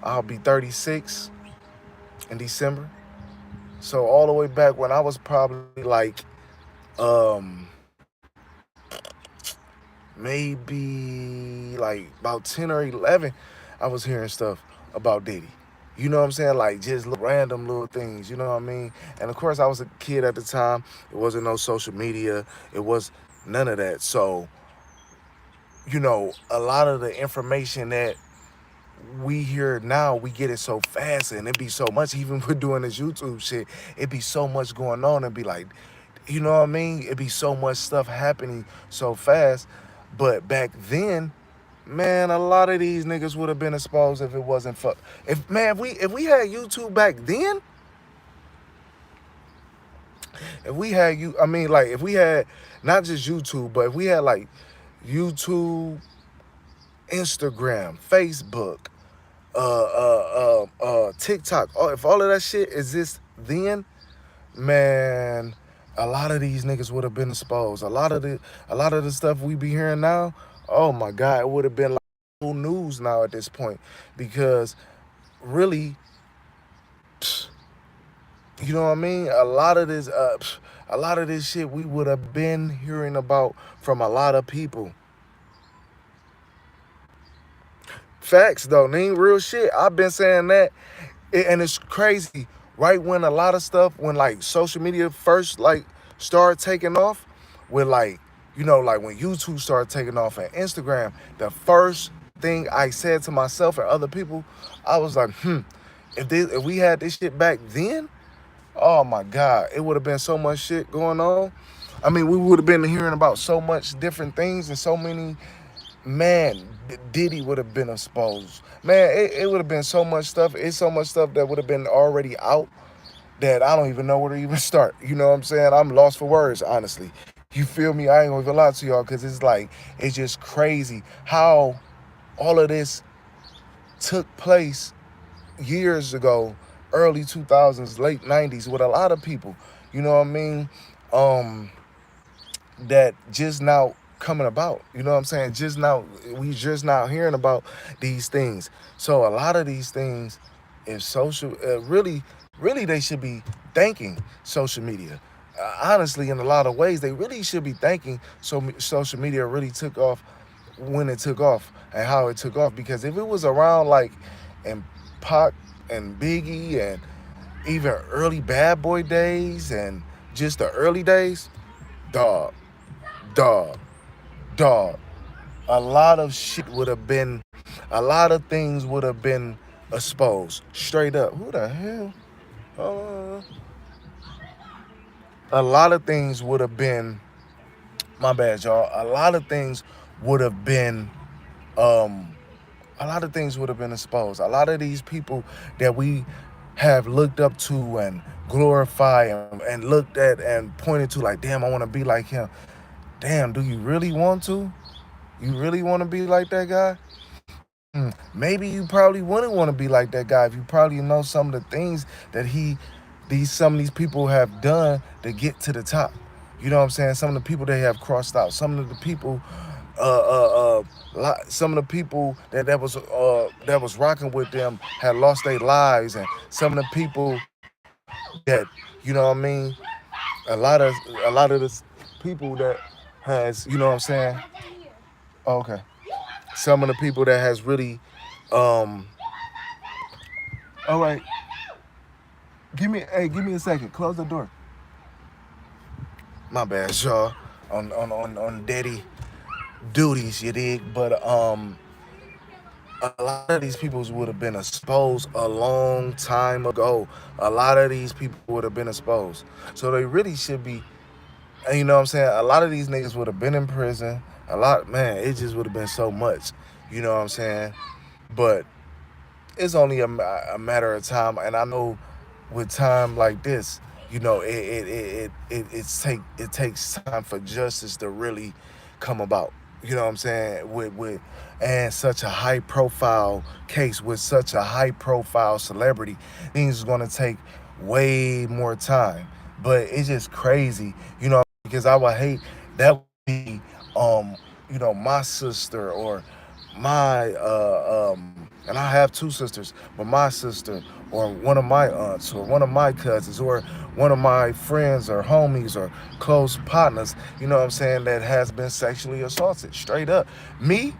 I'll be 36 in December. So all the way back when I was probably like um maybe like about 10 or 11, I was hearing stuff about Diddy. You know what I'm saying? Like just random little things, you know what I mean? And of course, I was a kid at the time. It wasn't no social media, it was none of that. So, a lot of the information that we hear now, we get it so fast and it be so much, even with doing this YouTube shit, it be so much going on and be like, you know what I mean? It be so much stuff happening so fast. But back then, man, a lot of these niggas would have been exposed if it wasn't for if we had YouTube back then, if we had you I mean like if we had not just YouTube, but if we had like YouTube, Instagram, Facebook, TikTok, if all of that shit exists then, man, a lot of these niggas would have been exposed. A lot of the stuff we be hearing now, oh my God, it would have been like news now at this point. Because really, you know what I mean? A lot of this shit we would have been hearing about from a lot of people. Facts though, ain't real shit. I've been saying that, and it's crazy. Right when a lot of stuff, when like social media first like started taking off, with like like when YouTube started taking off and Instagram, the first thing I said to myself and other people, I was like, if we had this shit back then, oh my God, it would have been so much shit going on. I mean, we would have been hearing about so much different things and so many. Man, Diddy would have been exposed. Man, it would have been so much stuff. It's so much stuff that would have been already out that I don't even know where to even start. You know what I'm saying? I'm lost for words, honestly. You feel me? I ain't gonna even lie to y'all because it's like, it's just crazy how all of this took place years ago, early 2000s, late 90s, with a lot of people. You know what I mean? Um, that just now coming about. You know what I'm saying? We just now hearing about these things. So a lot of these things, if social, really, they should be thanking social media. Honestly, in a lot of ways, they really should be thanking social media really took off when it took off and how it took off. Because if it was around like in Pac and Biggie and even early Bad Boy days and just the early days, dog, dog, dog, a lot of shit would have been, a lot of things would have been exposed straight up. Who the hell? Uh, a lot of things would have been, my bad, y'all. Would have been, um, a lot of things would have been exposed. A lot of these people that we have looked up to and glorified and looked at and pointed to, like, damn, I want to be like him. Damn, do you really want to? You really want to be like that guy? Maybe you probably wouldn't want to be like that guy if you probably know some of the things that some of these people have done to get to the top. You know what I'm saying? Some of the people they have crossed out. Some of the people, some of the people that was rocking with them had lost their lives, and some of the people that, you know what I mean, a lot of the people that has, you know what I'm saying. Oh, okay. Some of the people that has really, um, all right, give me a second. Close the door. My bad, y'all. On daddy duties, you dig? But a lot of these people would have been exposed a long time ago. A lot of these people would have been exposed. So they really should be. And you know what I'm saying? A lot of these niggas would have been in prison. Man, it just would have been so much. You know what I'm saying? But it's only a matter of time, and I know with time like this, it takes time for justice to really come about. You know what I'm saying? With and such a high profile case with such a high profile celebrity, things is gonna take way more time. But it's just crazy, you know, because I would hate that would be my sister or my and I have two sisters, but my sister or one of my aunts or one of my cousins or one of my friends or homies or close partners, you know what I'm saying, that has been sexually assaulted. Straight up. Me,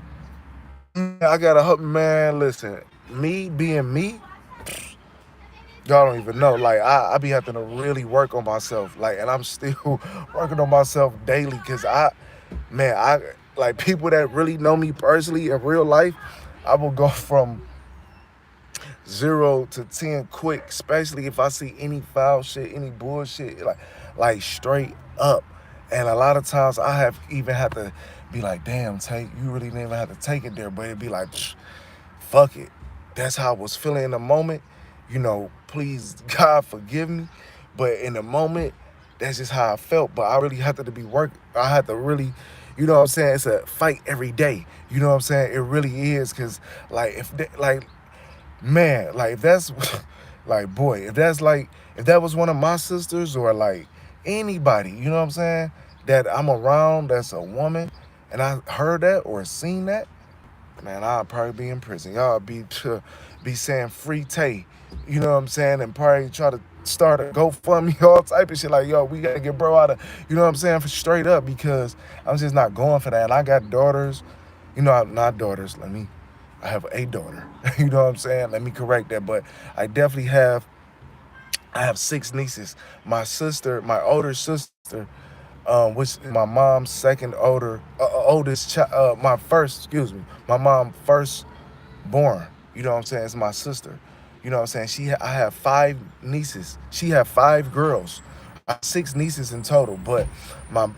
I gotta hope, man, listen, me being me, y'all don't even know. Like I be having to really work on myself. Like and I'm still working on myself daily because I like people that really know me personally in real life, I will go from 0 to 10 quick, especially if I see any foul shit, any bullshit, like straight up. And a lot of times I have even had to be like, damn, Tate, you really didn't even have to take it there, but it'd be like, fuck it. That's how I was feeling in the moment. Please God forgive me. But in the moment, that's just how I felt. But I really had to be work. I had to really, you know what I'm saying? It's a fight every day. You know what I'm saying? It really is. Cause like if they, like man, like if that's like boy, if that was one of my sisters or like anybody, you know what I'm saying, that I'm around that's a woman and I heard that or seen that, man, I'd probably be in prison. Y'all be saying free Tay, you know what I'm saying, and probably try to start a GoFundMe, all type of shit like, yo, we gotta get bro out of, you know what I'm saying, for straight up because I'm just not going for that. And I got daughters, not daughters, I have a daughter, you know what I'm saying? Let me correct that, but I have six nieces. My sister, my older sister, which is my mom's second oldest child, my mom first born. You know what I'm saying? It's my sister. You know what I'm saying? I have five nieces. She had five girls. I have six nieces in total, but my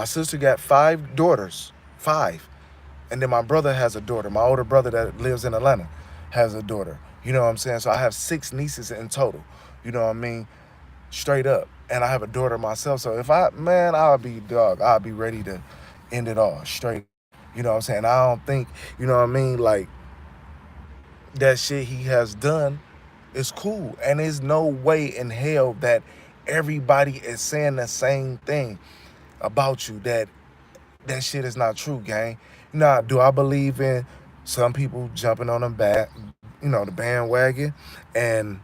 sister got five daughters. Five. And then my brother has a daughter. My older brother that lives in Atlanta has a daughter. You know what I'm saying? So I have six nieces in total. You know what I mean? Straight up. And I have a daughter myself. So I'll be ready to end it all straight. You know what I'm saying? I don't think, you know what I mean, like that shit he has done is cool. And there's no way in hell that everybody is saying the same thing about you that shit is not true, gang. Now, do I believe in some people jumping on the bandwagon and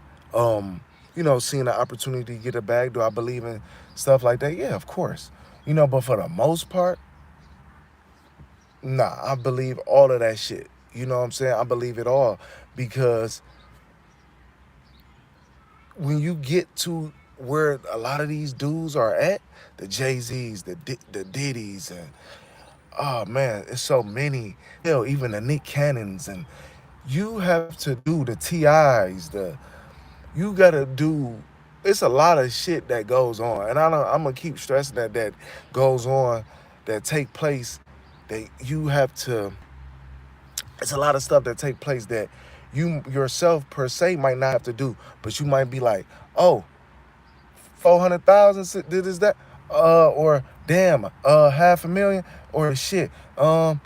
seeing the opportunity to get a bag? Do I believe in stuff like that? Yeah, of course. But for the most part, nah, I believe all of that shit. You know what I'm saying? I believe it all because when you get to where a lot of these dudes are at, the Jay-Z's, the Diddy's, and oh man, it's so many. Hell, even the Nick Cannons, and you have to do the TIs. You gotta do. It's a lot of shit that goes on, and I'm gonna keep stressing that goes on, that take place. That you have to. It's a lot of stuff that take place that you yourself per se might not have to do, but you might be like, oh, 400,000 did this that, or damn, half a million, or shit, 5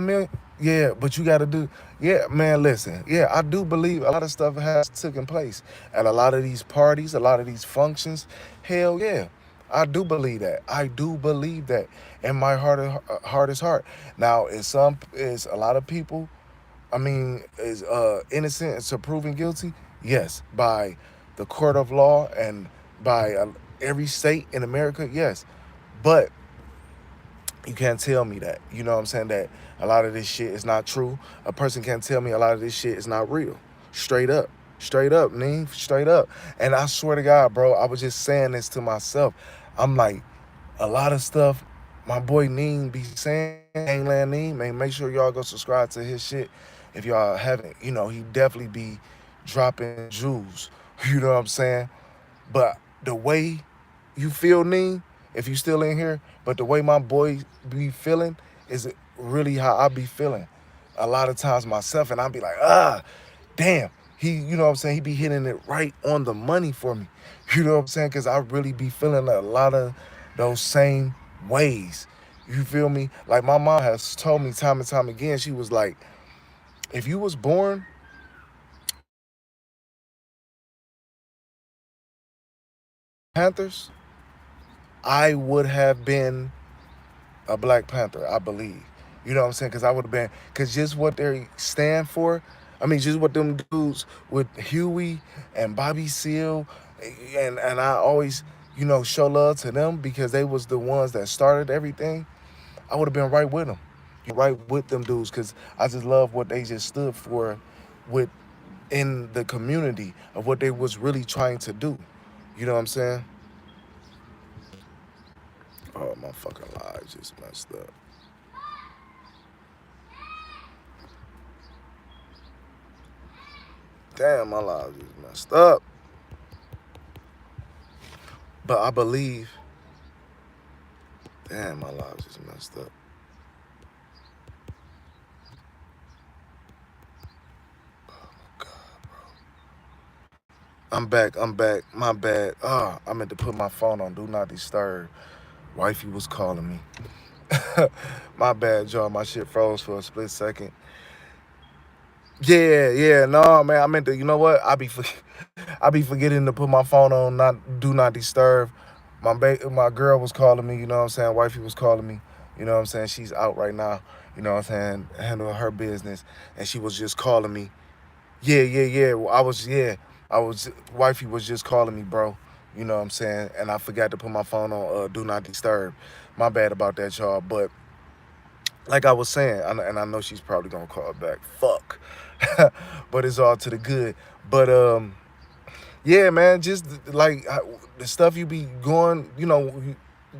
million. Yeah, but you got to do. Yeah, man, listen. Yeah, I do believe a lot of stuff has taken place at a lot of these parties, a lot of these functions. Hell yeah, I do believe that. I do believe that in my hardest heart. Now, is a lot of people, I mean, is innocent until proven guilty? Yes, by the court of law and by every state in America. Yes, but you can't tell me that. You know what I'm saying? That a lot of this shit is not true. A person can't tell me a lot of this shit is not real. Straight up. Straight up, Neen. Straight up. And I swear to God, bro, I was just saying this to myself. I'm like, a lot of stuff my boy Neen be saying, Gangland Neen, man, make sure y'all go subscribe to his shit if y'all haven't. He definitely be dropping jewels. You know what I'm saying? But the way you feel, Neen, if you still in here, but the way my boy be feeling is really how I be feeling a lot of times myself. And I be like, damn, you know what I'm saying? He be hitting it right on the money for me. You know what I'm saying? Because I really be feeling a lot of those same ways. You feel me? Like my mom has told me time and time again, she was like, if you was born Panthers, I would have been a Black Panther, I believe. You know what I'm saying? Because I would have been, because just what they stand for, I mean, just what them dudes with Huey and Bobby Seale, and I always, show love to them because they was the ones that started everything. I would have been right with them, right with them dudes, because I just love what they just stood for, with in the community of what they was really trying to do. You know what I'm saying? Oh, my fucking live just messed up. Damn, my live just messed up. But I believe, damn, my live just messed up. I'm back. I'm back. My bad. I meant to put my phone on Do Not Disturb. Wifey was calling me. My bad, y'all. My shit froze for a split second. Yeah, yeah. No, man. I meant to. You know what? I be forgetting to put my phone on. Not Do Not Disturb. My girl was calling me. You know what I'm saying? Wifey was calling me. You know what I'm saying? She's out right now. You know what I'm saying? Handling her business, and she was just calling me. Yeah, yeah, yeah. Wifey was just calling me, bro. You know what I'm saying? And I forgot to put my phone on Do Not Disturb. My bad about that, y'all. But like I was saying, and I know she's probably gonna call back. Fuck. But it's all to the good. But yeah, man, just like the stuff you be going,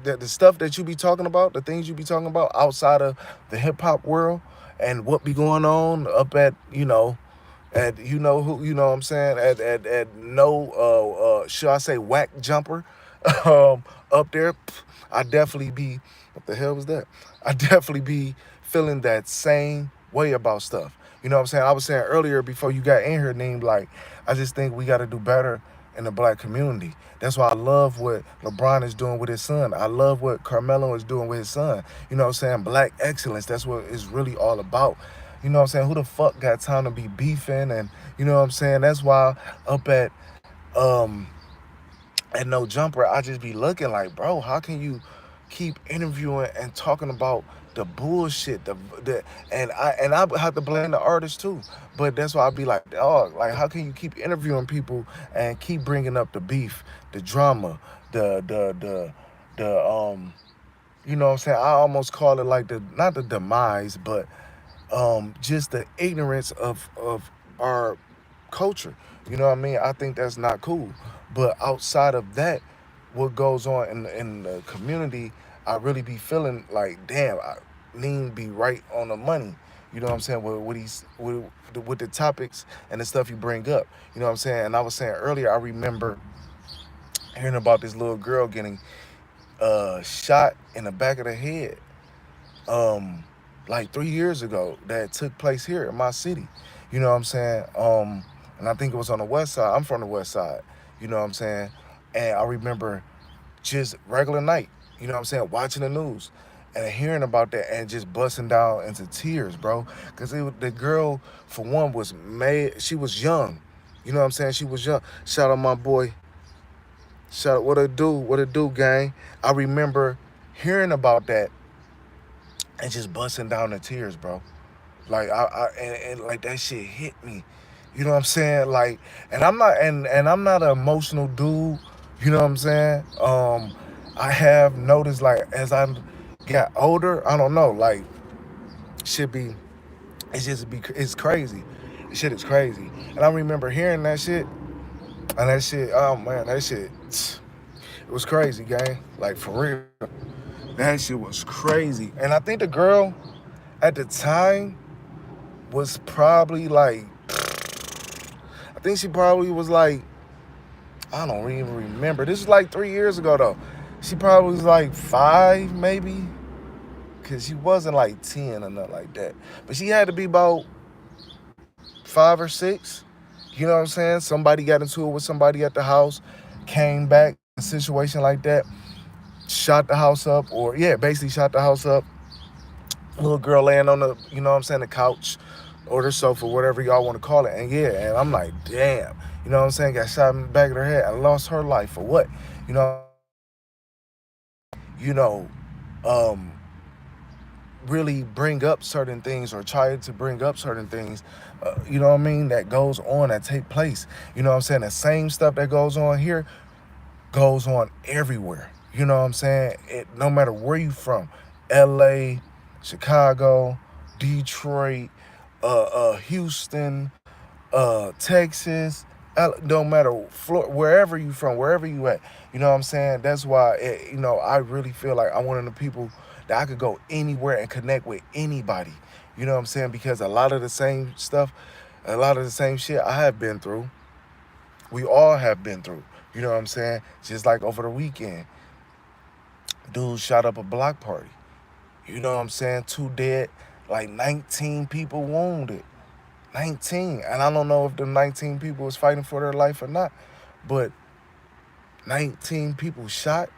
the stuff that you be talking about, the things you be talking about outside of the hip hop world, and what be going on up at, at who, what I'm saying, at no should I say whack jumper up there. I definitely be, what the hell was that? I definitely be feeling that same way about stuff. You know what I'm saying? I was saying earlier before you got in here, named, like, I just think we got to do better in the black community. That's why I love what LeBron is doing with his son. I love what Carmelo is doing with his son. You know what I'm saying? Black excellence. That's what it's really all about. You know what I'm saying? Who the fuck got time to be beefing? And you know what I'm saying? That's why up um at No Jumper, I just be looking like, bro, how can you keep interviewing and talking about the bullshit, the and I have to blame the artist too. But that's why I be like, dog, like how can you keep interviewing people and keep bringing up the beef, the drama, the you know what I'm saying? I almost call it like the not the demise, but just the ignorance of our culture. You know what I mean? I think that's not cool. But outside of that, what goes on in the community, I really be feeling like, damn, Neen be right on the money. You know what I'm saying? With the topics and the stuff you bring up. You know what I'm saying? And I was saying earlier, I remember hearing about this little girl getting shot in the back of the head um like 3 years ago that took place here in my city. You know what I'm saying? And I think it was on the west side. I'm from the west side. You know what I'm saying? And I remember just regular night, you know what I'm saying, watching the news and hearing about that and just busting down into tears, bro. Because the girl, for one, was made, she was young. You know what I'm saying? She was young. Shout out my boy. Shout out, what it do, gang. I remember hearing about that and just busting down the tears, bro. Like and like that shit hit me. You know what I'm saying? Like, and I'm not an emotional dude. You know what I'm saying? I have noticed, like, as I got older, I don't know, like, should be it's crazy. Shit is crazy. And I remember hearing that shit, and that shit, oh man, that shit, it was crazy, gang. Like, for real, that shit was crazy. And I think the girl at the time was probably like, I think she probably was like, I don't even remember. This is like 3 years ago though. She probably was like 5 maybe, cause she wasn't like 10 or nothing like that. But she had to be about 5 or 6. You know what I'm saying? Somebody got into it with somebody at the house, came back, a situation like that, shot the house up, or yeah, basically shot the house up. Little girl laying on the, you know what I'm saying, the couch or the sofa, whatever y'all want to call it. And yeah, and I'm like, damn, you know what I'm saying, got shot in the back of her head and lost her life for what? You know, you know, um, really bring up certain things or try to bring up certain things, you know what I mean, that goes on, that take place. You know what I'm saying? The same stuff that goes on here goes on everywhere. You know what I'm saying? No matter where you from, LA, Chicago, Detroit, Houston, Texas, don't matter, Florida, wherever you from, wherever you at. You know what I'm saying? That's why, I really feel like I'm one of the people that I could go anywhere and connect with anybody. You know what I'm saying? Because a lot of the same stuff, a lot of the same shit I have been through, we all have been through. You know what I'm saying? Just like over the weekend, dude shot up a block party. You know what I'm saying? Two dead, like 19 people wounded. 19. And I don't know if the 19 people was fighting for their life or not, but 19 people shot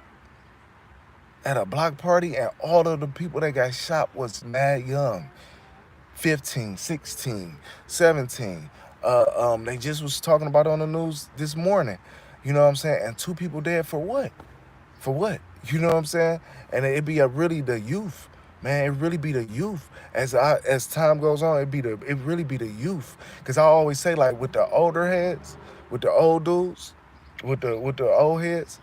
at a block party, and all of the people that got shot was mad young. 15, 16, 17. They just was talking about it on the news this morning. You know what I'm saying? And two people dead for what? For what? You know what I'm saying? And it be really the youth, man. It really be the youth. As time goes on, it really be the youth. Cause I always say, like, with the older heads, with the old dudes, with the old heads,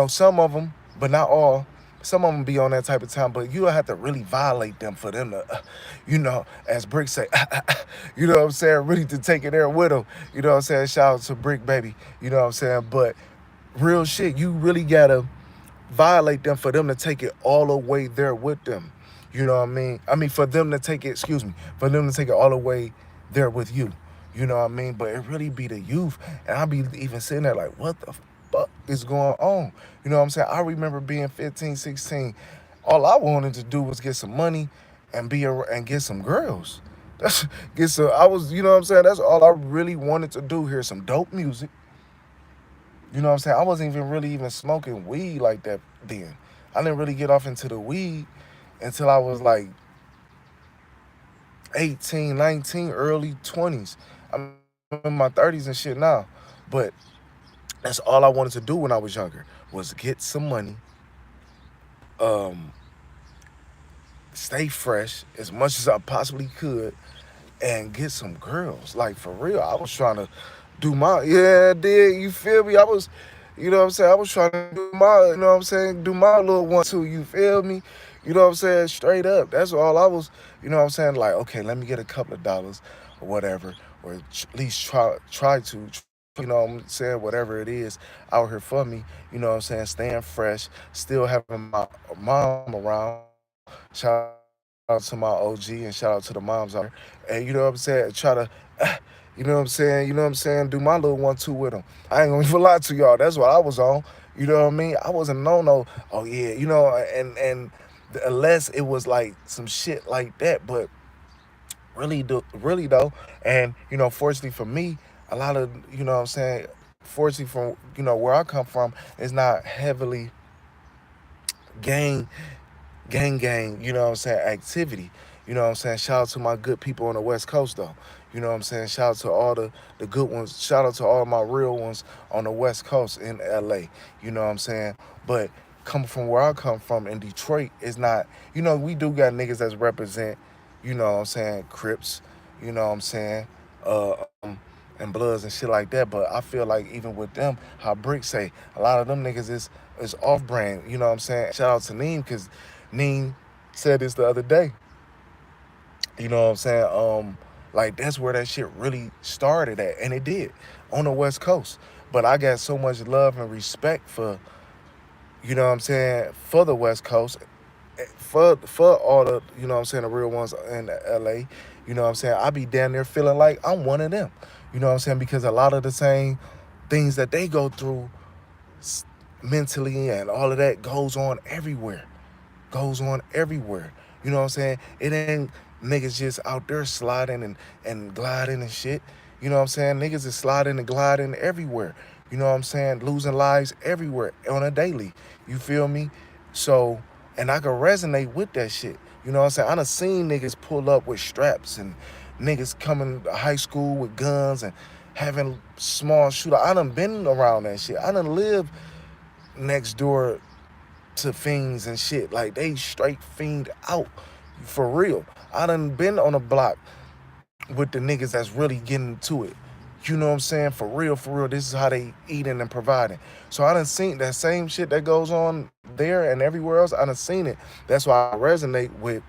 some of them, but not all. Some of them be on that type of time, but you have to really violate them for them to, as Brick say, you know what I'm saying, really to take it there with them. You know what I'm saying? Shout out to Brick, baby. You know what I'm saying? But real shit, you really gotta violate them for them to take it all the way there with them. You know what I mean? I mean, for them to take it, excuse me, for them to take it all the way there with you. You know what I mean? But it really be the youth. And I be even sitting there like, what the fuck is going on? You know what I'm saying? I remember being 15, 16. All I wanted to do was get some money and and get some girls. That's get some I was, you know what I'm saying? That's all I really wanted to do. Hear some dope music. You know what I'm saying? I wasn't even really even smoking weed like that then. I didn't really get off into the weed until I was like 18, 19, early 20s. I'm in my 30s and shit now. But that's all I wanted to do when I was younger, was get some money, um, stay fresh as much as I possibly could, and get some girls. Like, for real, I was trying to do my, yeah, did you feel me? I was, you know what I'm saying? I was trying to do my, you know what I'm saying? Do my little one too, you feel me? You know what I'm saying? Straight up. That's all I was, you know what I'm saying? Like, okay, let me get a couple of dollars or whatever, or at least try to, you know what I'm saying? Whatever it is out here for me, you know what I'm saying? Staying fresh, still having my mom around. Shout out to my OG and shout out to the moms out here. And you know what I'm saying? Try to, you know what I'm saying? You know what I'm saying? Do my little one too with them. I ain't gonna even lie to y'all. That's what I was on. You know what I mean? I wasn't on no, oh yeah, and unless it was like some shit like that, but really though, and fortunately for me, a lot of, you know what I'm saying, fortunately from, where I come from, is not heavily gang you know what I'm saying, activity. You know what I'm saying? Shout out to my good people on the West Coast though. You know what I'm saying? Shout out to all the good ones. Shout out to all my real ones on the West Coast in LA. You know what I'm saying? But coming from where I come from in Detroit is not, we do got niggas that's represent, you know what I'm saying, Crips, you know what I'm saying, uh, um, and Bloods and shit like that. But I feel like even with them, how Brick say, a lot of them niggas is off brand. You know what I'm saying? Shout out to Neem, because Neem said this the other day. You know what I'm saying? Like, that's where that shit really started at, and it did on the West Coast. But I got so much love and respect for, you know what I'm saying, for the West Coast, for all the, you know what I'm saying, the real ones in LA. You know what I'm saying? I be down there feeling like I'm one of them. You know what I'm saying? Because a lot of the same things that they go through mentally and all of that goes on everywhere. Goes on everywhere. You know what I'm saying? It ain't niggas just out there sliding and gliding and shit. You know what I'm saying? Niggas is sliding and gliding everywhere. You know what I'm saying? Losing lives everywhere on a daily. You feel me? So, and I can resonate with that shit. You know what I'm saying? I done seen niggas pull up with straps and niggas coming to high school with guns and having small shooter. I done been around that shit. I done lived next door to fiends and shit. Like they straight fiend out for real. I done been on a block with the niggas that's really getting to it. You know what I'm saying? For real, for real. This is how they eating and providing. So I done seen that same shit that goes on there and everywhere else. I done seen it. That's why I resonate with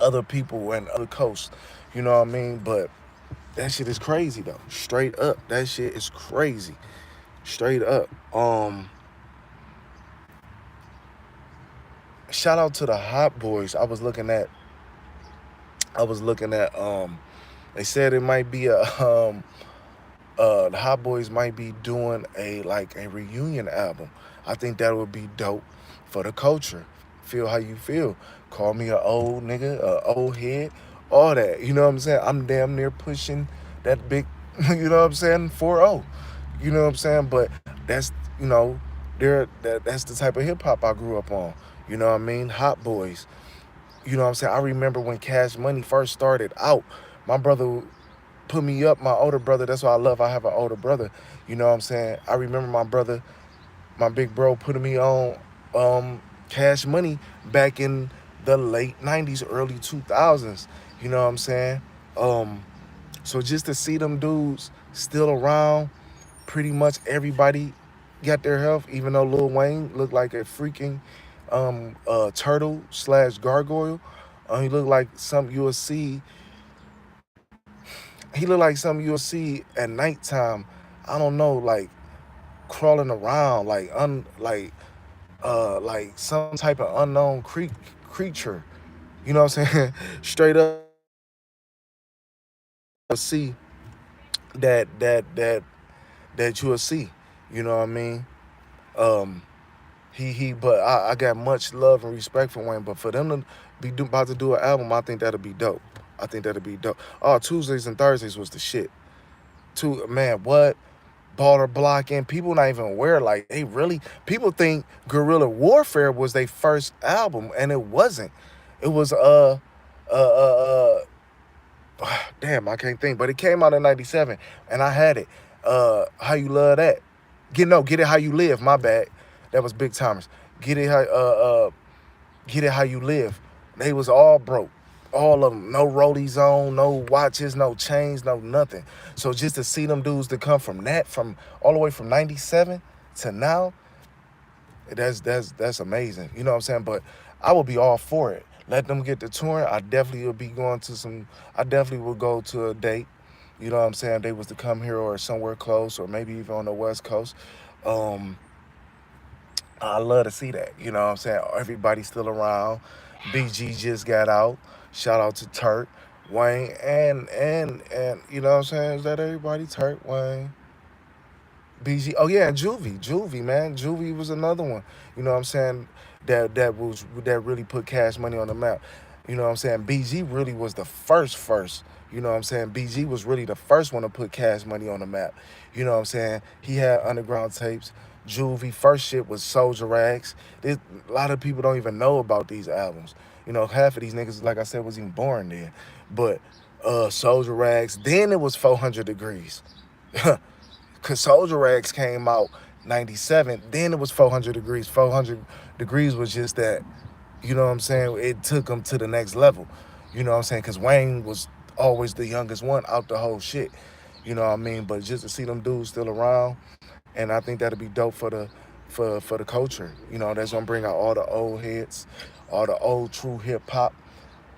other people and other coasts. You know what I mean? But that shit is crazy though. Straight up. That shit is crazy. Straight up. Shout out to the Hot Boys. I was looking at they said it might be a the Hot Boys might be doing a reunion album. I think that would be dope for the culture. Feel how you feel. Call me a old nigga, a old head, all that. You know what I'm saying? I'm damn near pushing that big, you know what I'm saying, 4-0. You know what I'm saying? But that's you know, that's the type of hip hop I grew up on. You know what I mean? Hot Boys. You know what I'm saying? I remember when Cash Money first started out. My brother put me up, my older brother. That's why I love. I have an older brother. You know what I'm saying? I remember my brother, my big bro, putting me on Cash Money back in the late '90s, early 2000s. You know what I'm saying? Um, so just to see them dudes still around, pretty much everybody got their health. Even though Lil Wayne looked like a freaking turtle slash gargoyle, he looked like some you'll see. He looked like something you'll see at nighttime. I don't know, like crawling around, like some type of unknown creature. You know what I'm saying? Straight up, see that that you'll see. You know what I mean? Um, but I got much love and respect for Wayne. But for them to about to do an album, I think that'll be dope. I think that'll be dope. Oh, Tuesdays and Thursdays was the shit. Man, what? Baller blocking. People not even aware. Like they really people think Guerrilla Warfare was their first album, and it wasn't. It was damn, I can't think, but it came out in '97, and I had it. How you love that? Get it how you live. My bad. That was Big Timers. Get it how get it how you live. They was all broke. All of them. No rollies on, no watches, no chains, no nothing. So just to see them dudes to come from that, from all the way from '97 to now, that's amazing. You know what I'm saying? But I would be all for it. Let them get the touring. I definitely will be going to some. I definitely will go to a date. You know what I'm saying? If they was to come here or somewhere close, or maybe even on the West Coast. Um, I love to see that. You know what I'm saying? Everybody's still around. BG just got out. Shout out to Turk, Wayne, and you know what I'm saying? Is that everybody? Turk, Wayne, BG. Oh yeah, and Juvie, man. Juvie was another one. You know what I'm saying? That really put Cash Money on the map. You know what I'm saying? BG really was the first. You know what I'm saying? BG was really the first one to put Cash Money on the map. You know what I'm saying? He had underground tapes. Juvie first shit was Soldier Rags. A lot of people don't even know about these albums. You know, half of these niggas, like I said, was even born then. But Soldier Rags. Then it was 400 Degrees. Cause Soldier Rags came out '97. Then it was 400 Degrees. 400 Degrees was just that. You know what I'm saying? It took him to the next level. You know what I'm saying? Cause Wayne was always the youngest one out the whole shit. You know what I mean? But just to see them dudes still around, and I think that'll be dope for the culture. You know, that's gonna bring out all the old heads, all the old true hip hop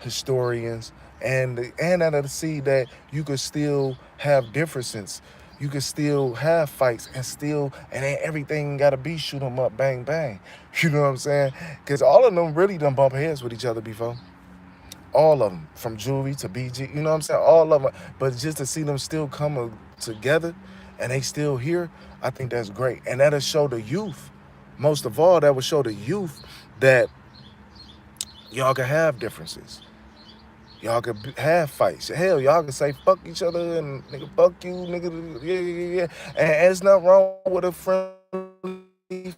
historians, and that'll see that you could still have differences. You could still have fights and ain't everything gotta be shoot 'em up, bang bang. You know what I'm saying? Cause all of them really done bump heads with each other before. All of them, from Juvie to BG, you know what I'm saying? All of them. But just to see them still come together and they still here, I think that's great. And that'll show the youth, most of all, that will show the youth that y'all can have differences. Y'all could have fights. Hell, y'all could say fuck each other and nigga fuck you, nigga. Yeah, yeah, yeah. And it's nothing wrong with a friendly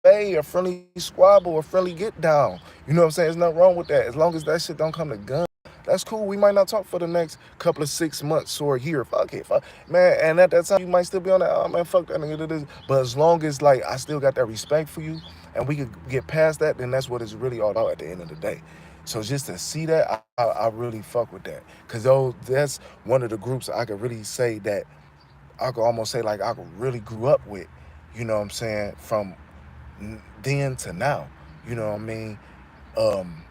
fade, a friendly squabble, a friendly get down. You know what I'm saying? There's nothing wrong with that. As long as that shit don't come to gun, that's cool. We might not talk for the next couple of 6 months or a year. Fuck it, fuck man. And at that time, you might still be on that. Oh man, fuck that nigga. But as long as like I still got that respect for you, and we could get past that, then that's what it's really all about at the end of the day. So just to see that, I really fuck with that, cause that's one of the groups I could really say that I could almost say like I could really grew up with. You know what I'm saying? From then to now. You know what I mean? Um,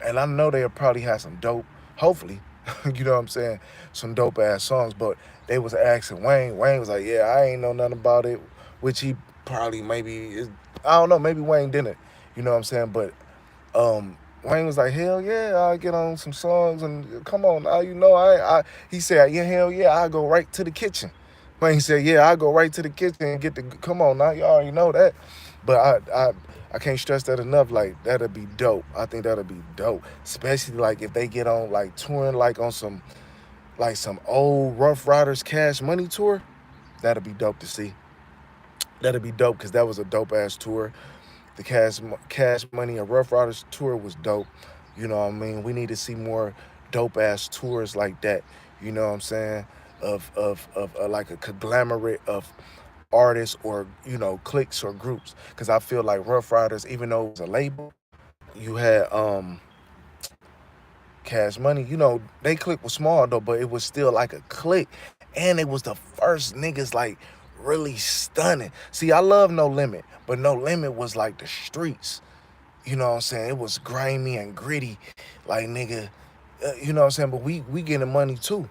and I know they'll probably have some dope, hopefully, you know what I'm saying, some dope ass songs. But they was asking Wayne. Wayne was like, "Yeah, I ain't know nothing about it," which he probably maybe is, I don't know. Maybe Wayne didn't. You know what I'm saying? But Wayne was like, "Hell yeah, I'll get on some songs and come on now, you know." He said, "Yeah, hell yeah, I'll go right to the kitchen." Wayne said, "Yeah, I'll go right to the kitchen and get the come on now, you already know that." But I can't stress that enough. Like that'd be dope. I think that'd be dope, especially like if they get on like touring like on some old Rough Riders Cash Money tour. That'd be dope to see. That'd be dope because that was a dope ass tour. The Cash Money and Rough Riders tour was dope. You know what I mean? We need to see more dope ass tours like that. You know what I'm saying? Of like a conglomerate of artists or cliques or groups. Because I feel like Rough Riders, even though it was a label, you had Cash Money. They clique was small though, but it was still like a clique, and it was the first niggas like really stunning. See, I love No Limit, but No Limit was like the streets. You know what I'm saying? It was grimy and gritty, like nigga. You know what I'm saying? But we getting money too.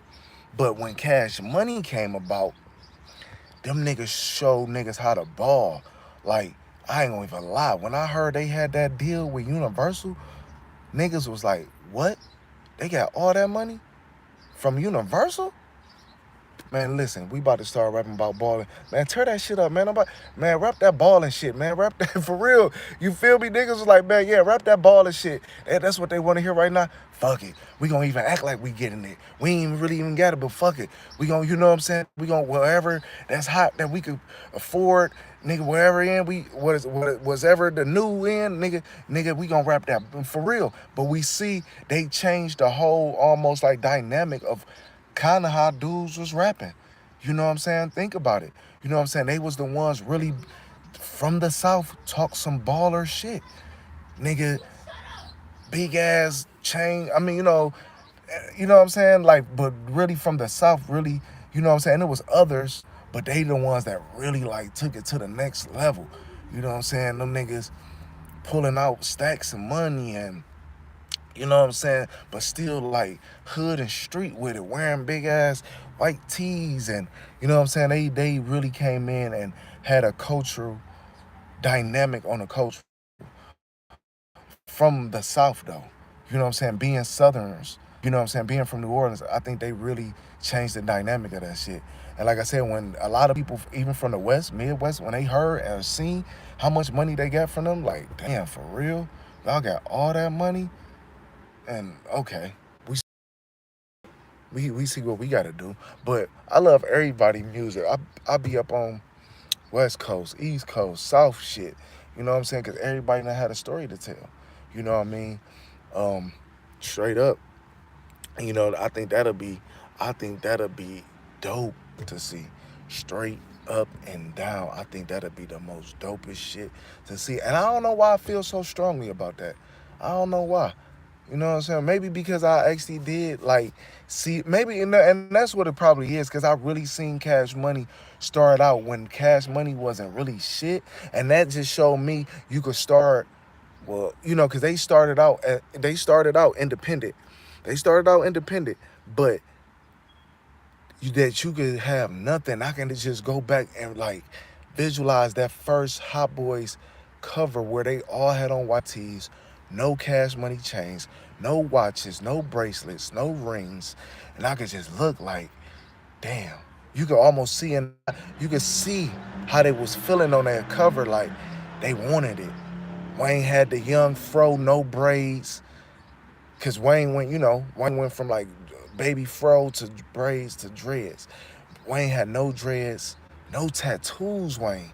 But when Cash Money came about, them niggas showed niggas how to ball. Like, I ain't gonna even lie. When I heard they had that deal with Universal, niggas was like, what? They got all that money from Universal? Man, listen, we about to start rapping about balling. Man, tear that shit up, man. Man, rap that balling shit, man. Rap that for real. You feel me? Niggas was like, man, yeah, rap that balling shit. And that's what they want to hear right now. Fuck it. We gonna even act like we getting it. We ain't even really even got it, but fuck it. We gonna, you know what I'm saying? We gonna, wherever that's hot that we could afford, nigga, wherever in, whatever the new in, nigga, we gonna rap that for real. But we see they changed the whole almost like dynamic of kind of how dudes was rapping. You know what I'm saying? Think about it. You know what I'm saying? They was the ones really from the South talk some baller shit. Nigga, big ass chain. I mean, you know what I'm saying? Like, but really from the South, really, you know what I'm saying? It was others, but they the ones that really like took it to the next level. You know what I'm saying? Them niggas pulling out stacks of money and you know what I'm saying? But still like hood and street with it, wearing big ass white tees and you know what I'm saying? They really came in and had a cultural dynamic on the culture from the South though. You know what I'm saying? Being Southerners, you know what I'm saying? Being from New Orleans, I think they really changed the dynamic of that shit. And like I said, when a lot of people, even from the West, Midwest, when they heard and seen how much money they got from them, like, damn, for real? Y'all got all that money? And okay, we we see what we gotta do. But I love everybody music. I be up on West Coast, East Coast, South shit. You know what I'm saying? Cause everybody done had a story to tell. You know what I mean? Um, Straight up. I think that'll be dope to see. Straight up and down. I think that'll be the most dopest shit to see. And I don't know why I feel so strongly about that. I don't know why. You know what I'm saying? Maybe because I actually did like see maybe and that's what it probably is because I really seen Cash Money start out when Cash Money wasn't really shit, and that just showed me you could start because they started out independent. They started out independent, but that you could have nothing. I can just go back and like visualize that first Hot Boys cover where they all had on white tees, no Cash Money chains, no watches, no bracelets, no rings, and I could just look like, damn. You could almost see and you could see how they was feeling on that cover, like they wanted it. Wayne had the young fro, no braids, Cause Wayne went, Wayne went from like baby fro to braids to dreads. Wayne had no dreads, no tattoos. Wayne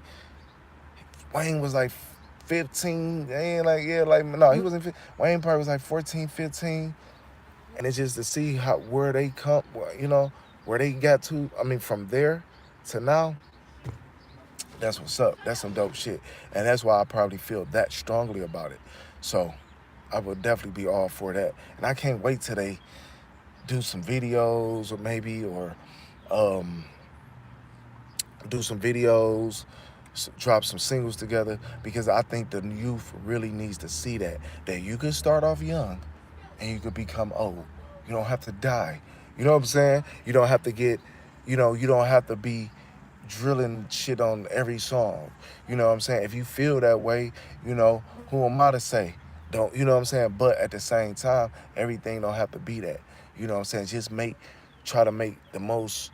was like 15. Ain't like yeah, like no, he wasn't. Wayne probably was like 14, 15. And it's just to see how where they come, where they got to. I mean, from there to now, that's what's up. That's some dope shit, and that's why I probably feel that strongly about it. So I would definitely be all for that, and I can't wait till they do some videos or maybe or um, do some videos, drop some singles together because I think the youth really needs to see that you could start off young and you could become old. You don't have to die. You know what I'm saying? You don't have to get, you don't have to be drilling shit on every song. You know what I'm saying? If you feel that way, who am I to say? Don't, you know what I'm saying? But at the same time, everything don't have to be that. You know what I'm saying? Try to make the most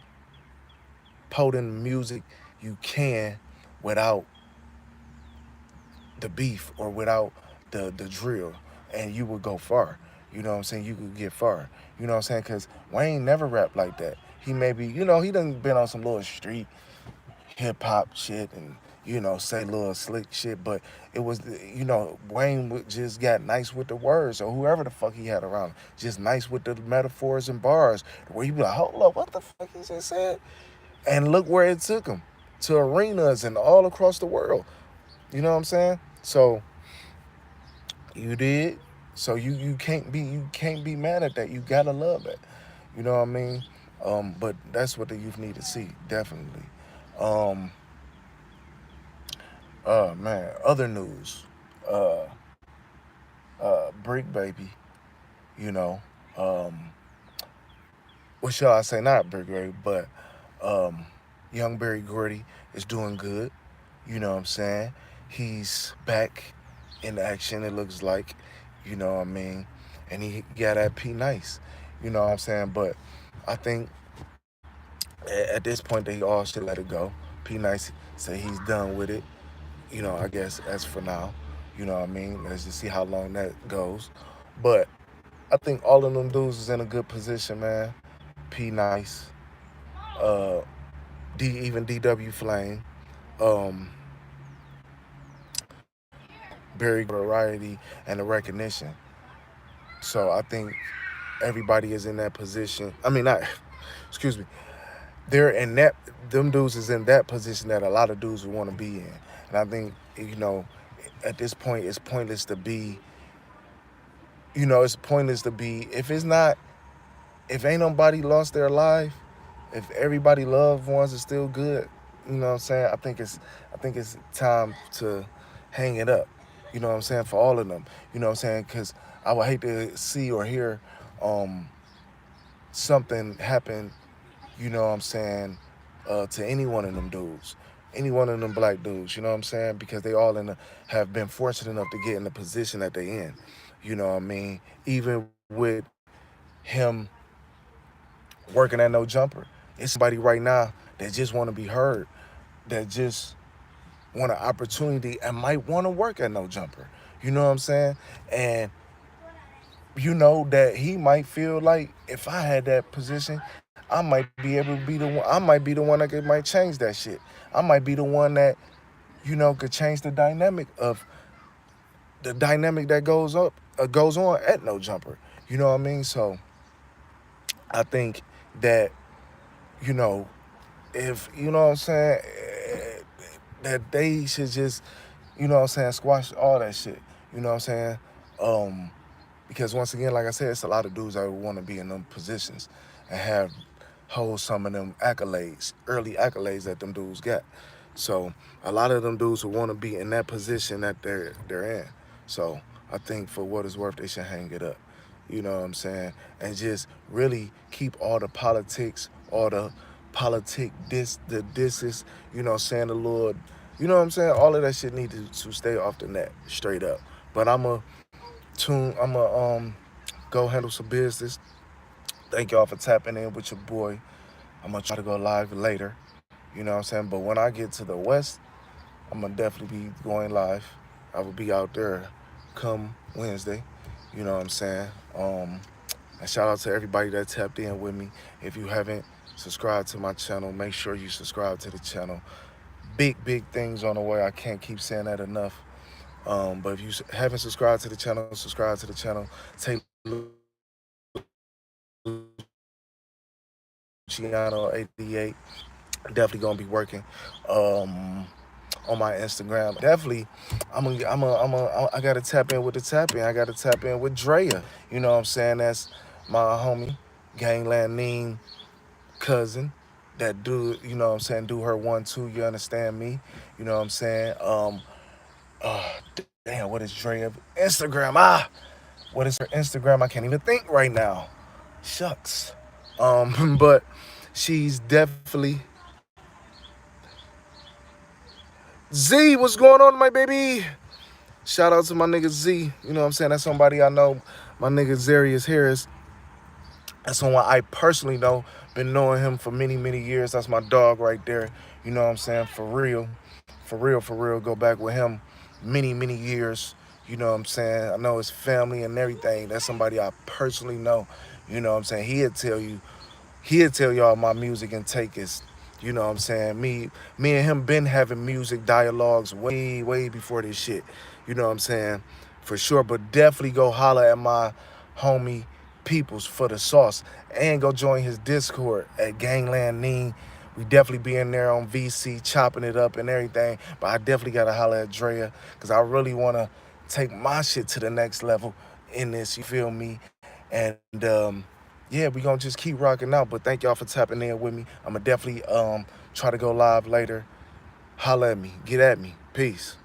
potent music you can without the beef or without the drill, and you would go far. You know what I'm saying? You could get far. You know what I'm saying? Because Wayne never rapped like that. He maybe, he done been on some little street hip hop shit and, say little slick shit, but it was, Wayne just got nice with the words, or whoever the fuck he had around, just nice with the metaphors and bars, where you be like, hold up, what the fuck he just said? And look where it took him to arenas and all across the world. You know what I'm saying? So you did. So you can't be mad at that. You gotta love that. You know what I mean? But that's what the youth need to see, definitely. Um, man, other news. Uh, Brick Baby. You know, um, what shall I say? Not Brick Baby, but um, Young Berry Gordy is doing good. You know what I'm saying? He's back in action, it looks like. You know what I mean? And he got that P nice. You know what I'm saying? But I think at this point they all should let it go. P nice say he's done with it. I guess as for now. You know what I mean? Let's just see how long that goes. But I think all of them dudes is in a good position, man. P nice. Uh even DW Flame. Um Barry variety and the recognition. So I think everybody is in that position. I mean, not, excuse me. They're in that, them dudes is in that position that a lot of dudes would want to be in. And I think, at this point, it's pointless to be, if ain't nobody lost their life, if everybody loved ones is still good, you know what I'm saying? I think it's time to hang it up. You know what I'm saying? For all of them. You know what I'm saying? Because I would hate to see or hear um, something happen, you know what I'm saying, to any one of them dudes, any one of them black dudes, you know what I'm saying? Because they all have been fortunate enough to get in the position that they in. You know what I mean? Even with him working at No Jumper, it's somebody right now that just want to be heard, that just want an opportunity and might want to work at No Jumper. You know what I'm saying? And you know that he might feel like if I had that position, I might be able to be the one. I might be the one that might change that shit. I might be the one that could change the dynamic that goes on at No Jumper. You know what I mean? So I think that you know if you know what I'm saying, that they should just squash all that shit. You know what I'm saying? Um, because once again, like I said, it's a lot of dudes that want to be in them positions and hold some of them accolades, early accolades that them dudes got. So a lot of them dudes who want to be in that position that they're in. So I think for what it's worth, they should hang it up. You know what I'm saying? And just really keep all the politics, all the the disses, saying the Lord, you know what I'm saying? All of that shit need to stay off the net, straight up. But I'm a go handle some business. Thank y'all for tapping in with your boy. I'm gonna try to go live later. You know what I'm saying? But when I get to the West, I'm gonna definitely be going live. I will be out there come Wednesday. You know what I'm saying? And shout out to everybody that tapped in with me. If you haven't subscribed to my channel, make sure you subscribe to the channel. Big things on the way. I can't keep saying that enough. But if you haven't subscribed to the channel, subscribe to the channel. Take Luciano 88. Definitely gonna be working on my Instagram. Definitely, I gotta tap in with the tap in. I gotta tap in with Drea. You know what I'm saying? That's my homie, Gangland Neen cousin. That do, you know what I'm saying, do her 1-2, you understand me? You know what I'm saying? Damn, what is Drea Instagram? What is her Instagram? I can't even think right now. Shucks. But she's definitely Z. What's going on, my baby? Shout out to my nigga Z. You know what I'm saying? That's somebody I know. My nigga Zarius Harris. That's someone I personally know. Been knowing him for many years. That's my dog right there. You know what I'm saying? For real. For real. Go back with him many years. You know what I'm saying? I know his family and everything. That's somebody I personally know. You know what I'm saying? He'll tell y'all my music intake is, you know what I'm saying? Me and him been having music dialogues way before this shit. You know what I'm saying? For sure. But definitely go holler at my homie Peoples for the sauce. And go join his Discord at Gangland Neen. We definitely be in there on VC, chopping it up and everything. But I definitely gotta holler at Drea, because I really wanna take my shit to the next level in this, you feel me? And yeah, we gonna just keep rocking out. But thank y'all for tapping in with me. I'ma definitely try to go live later. Holla at me. Get at me. Peace.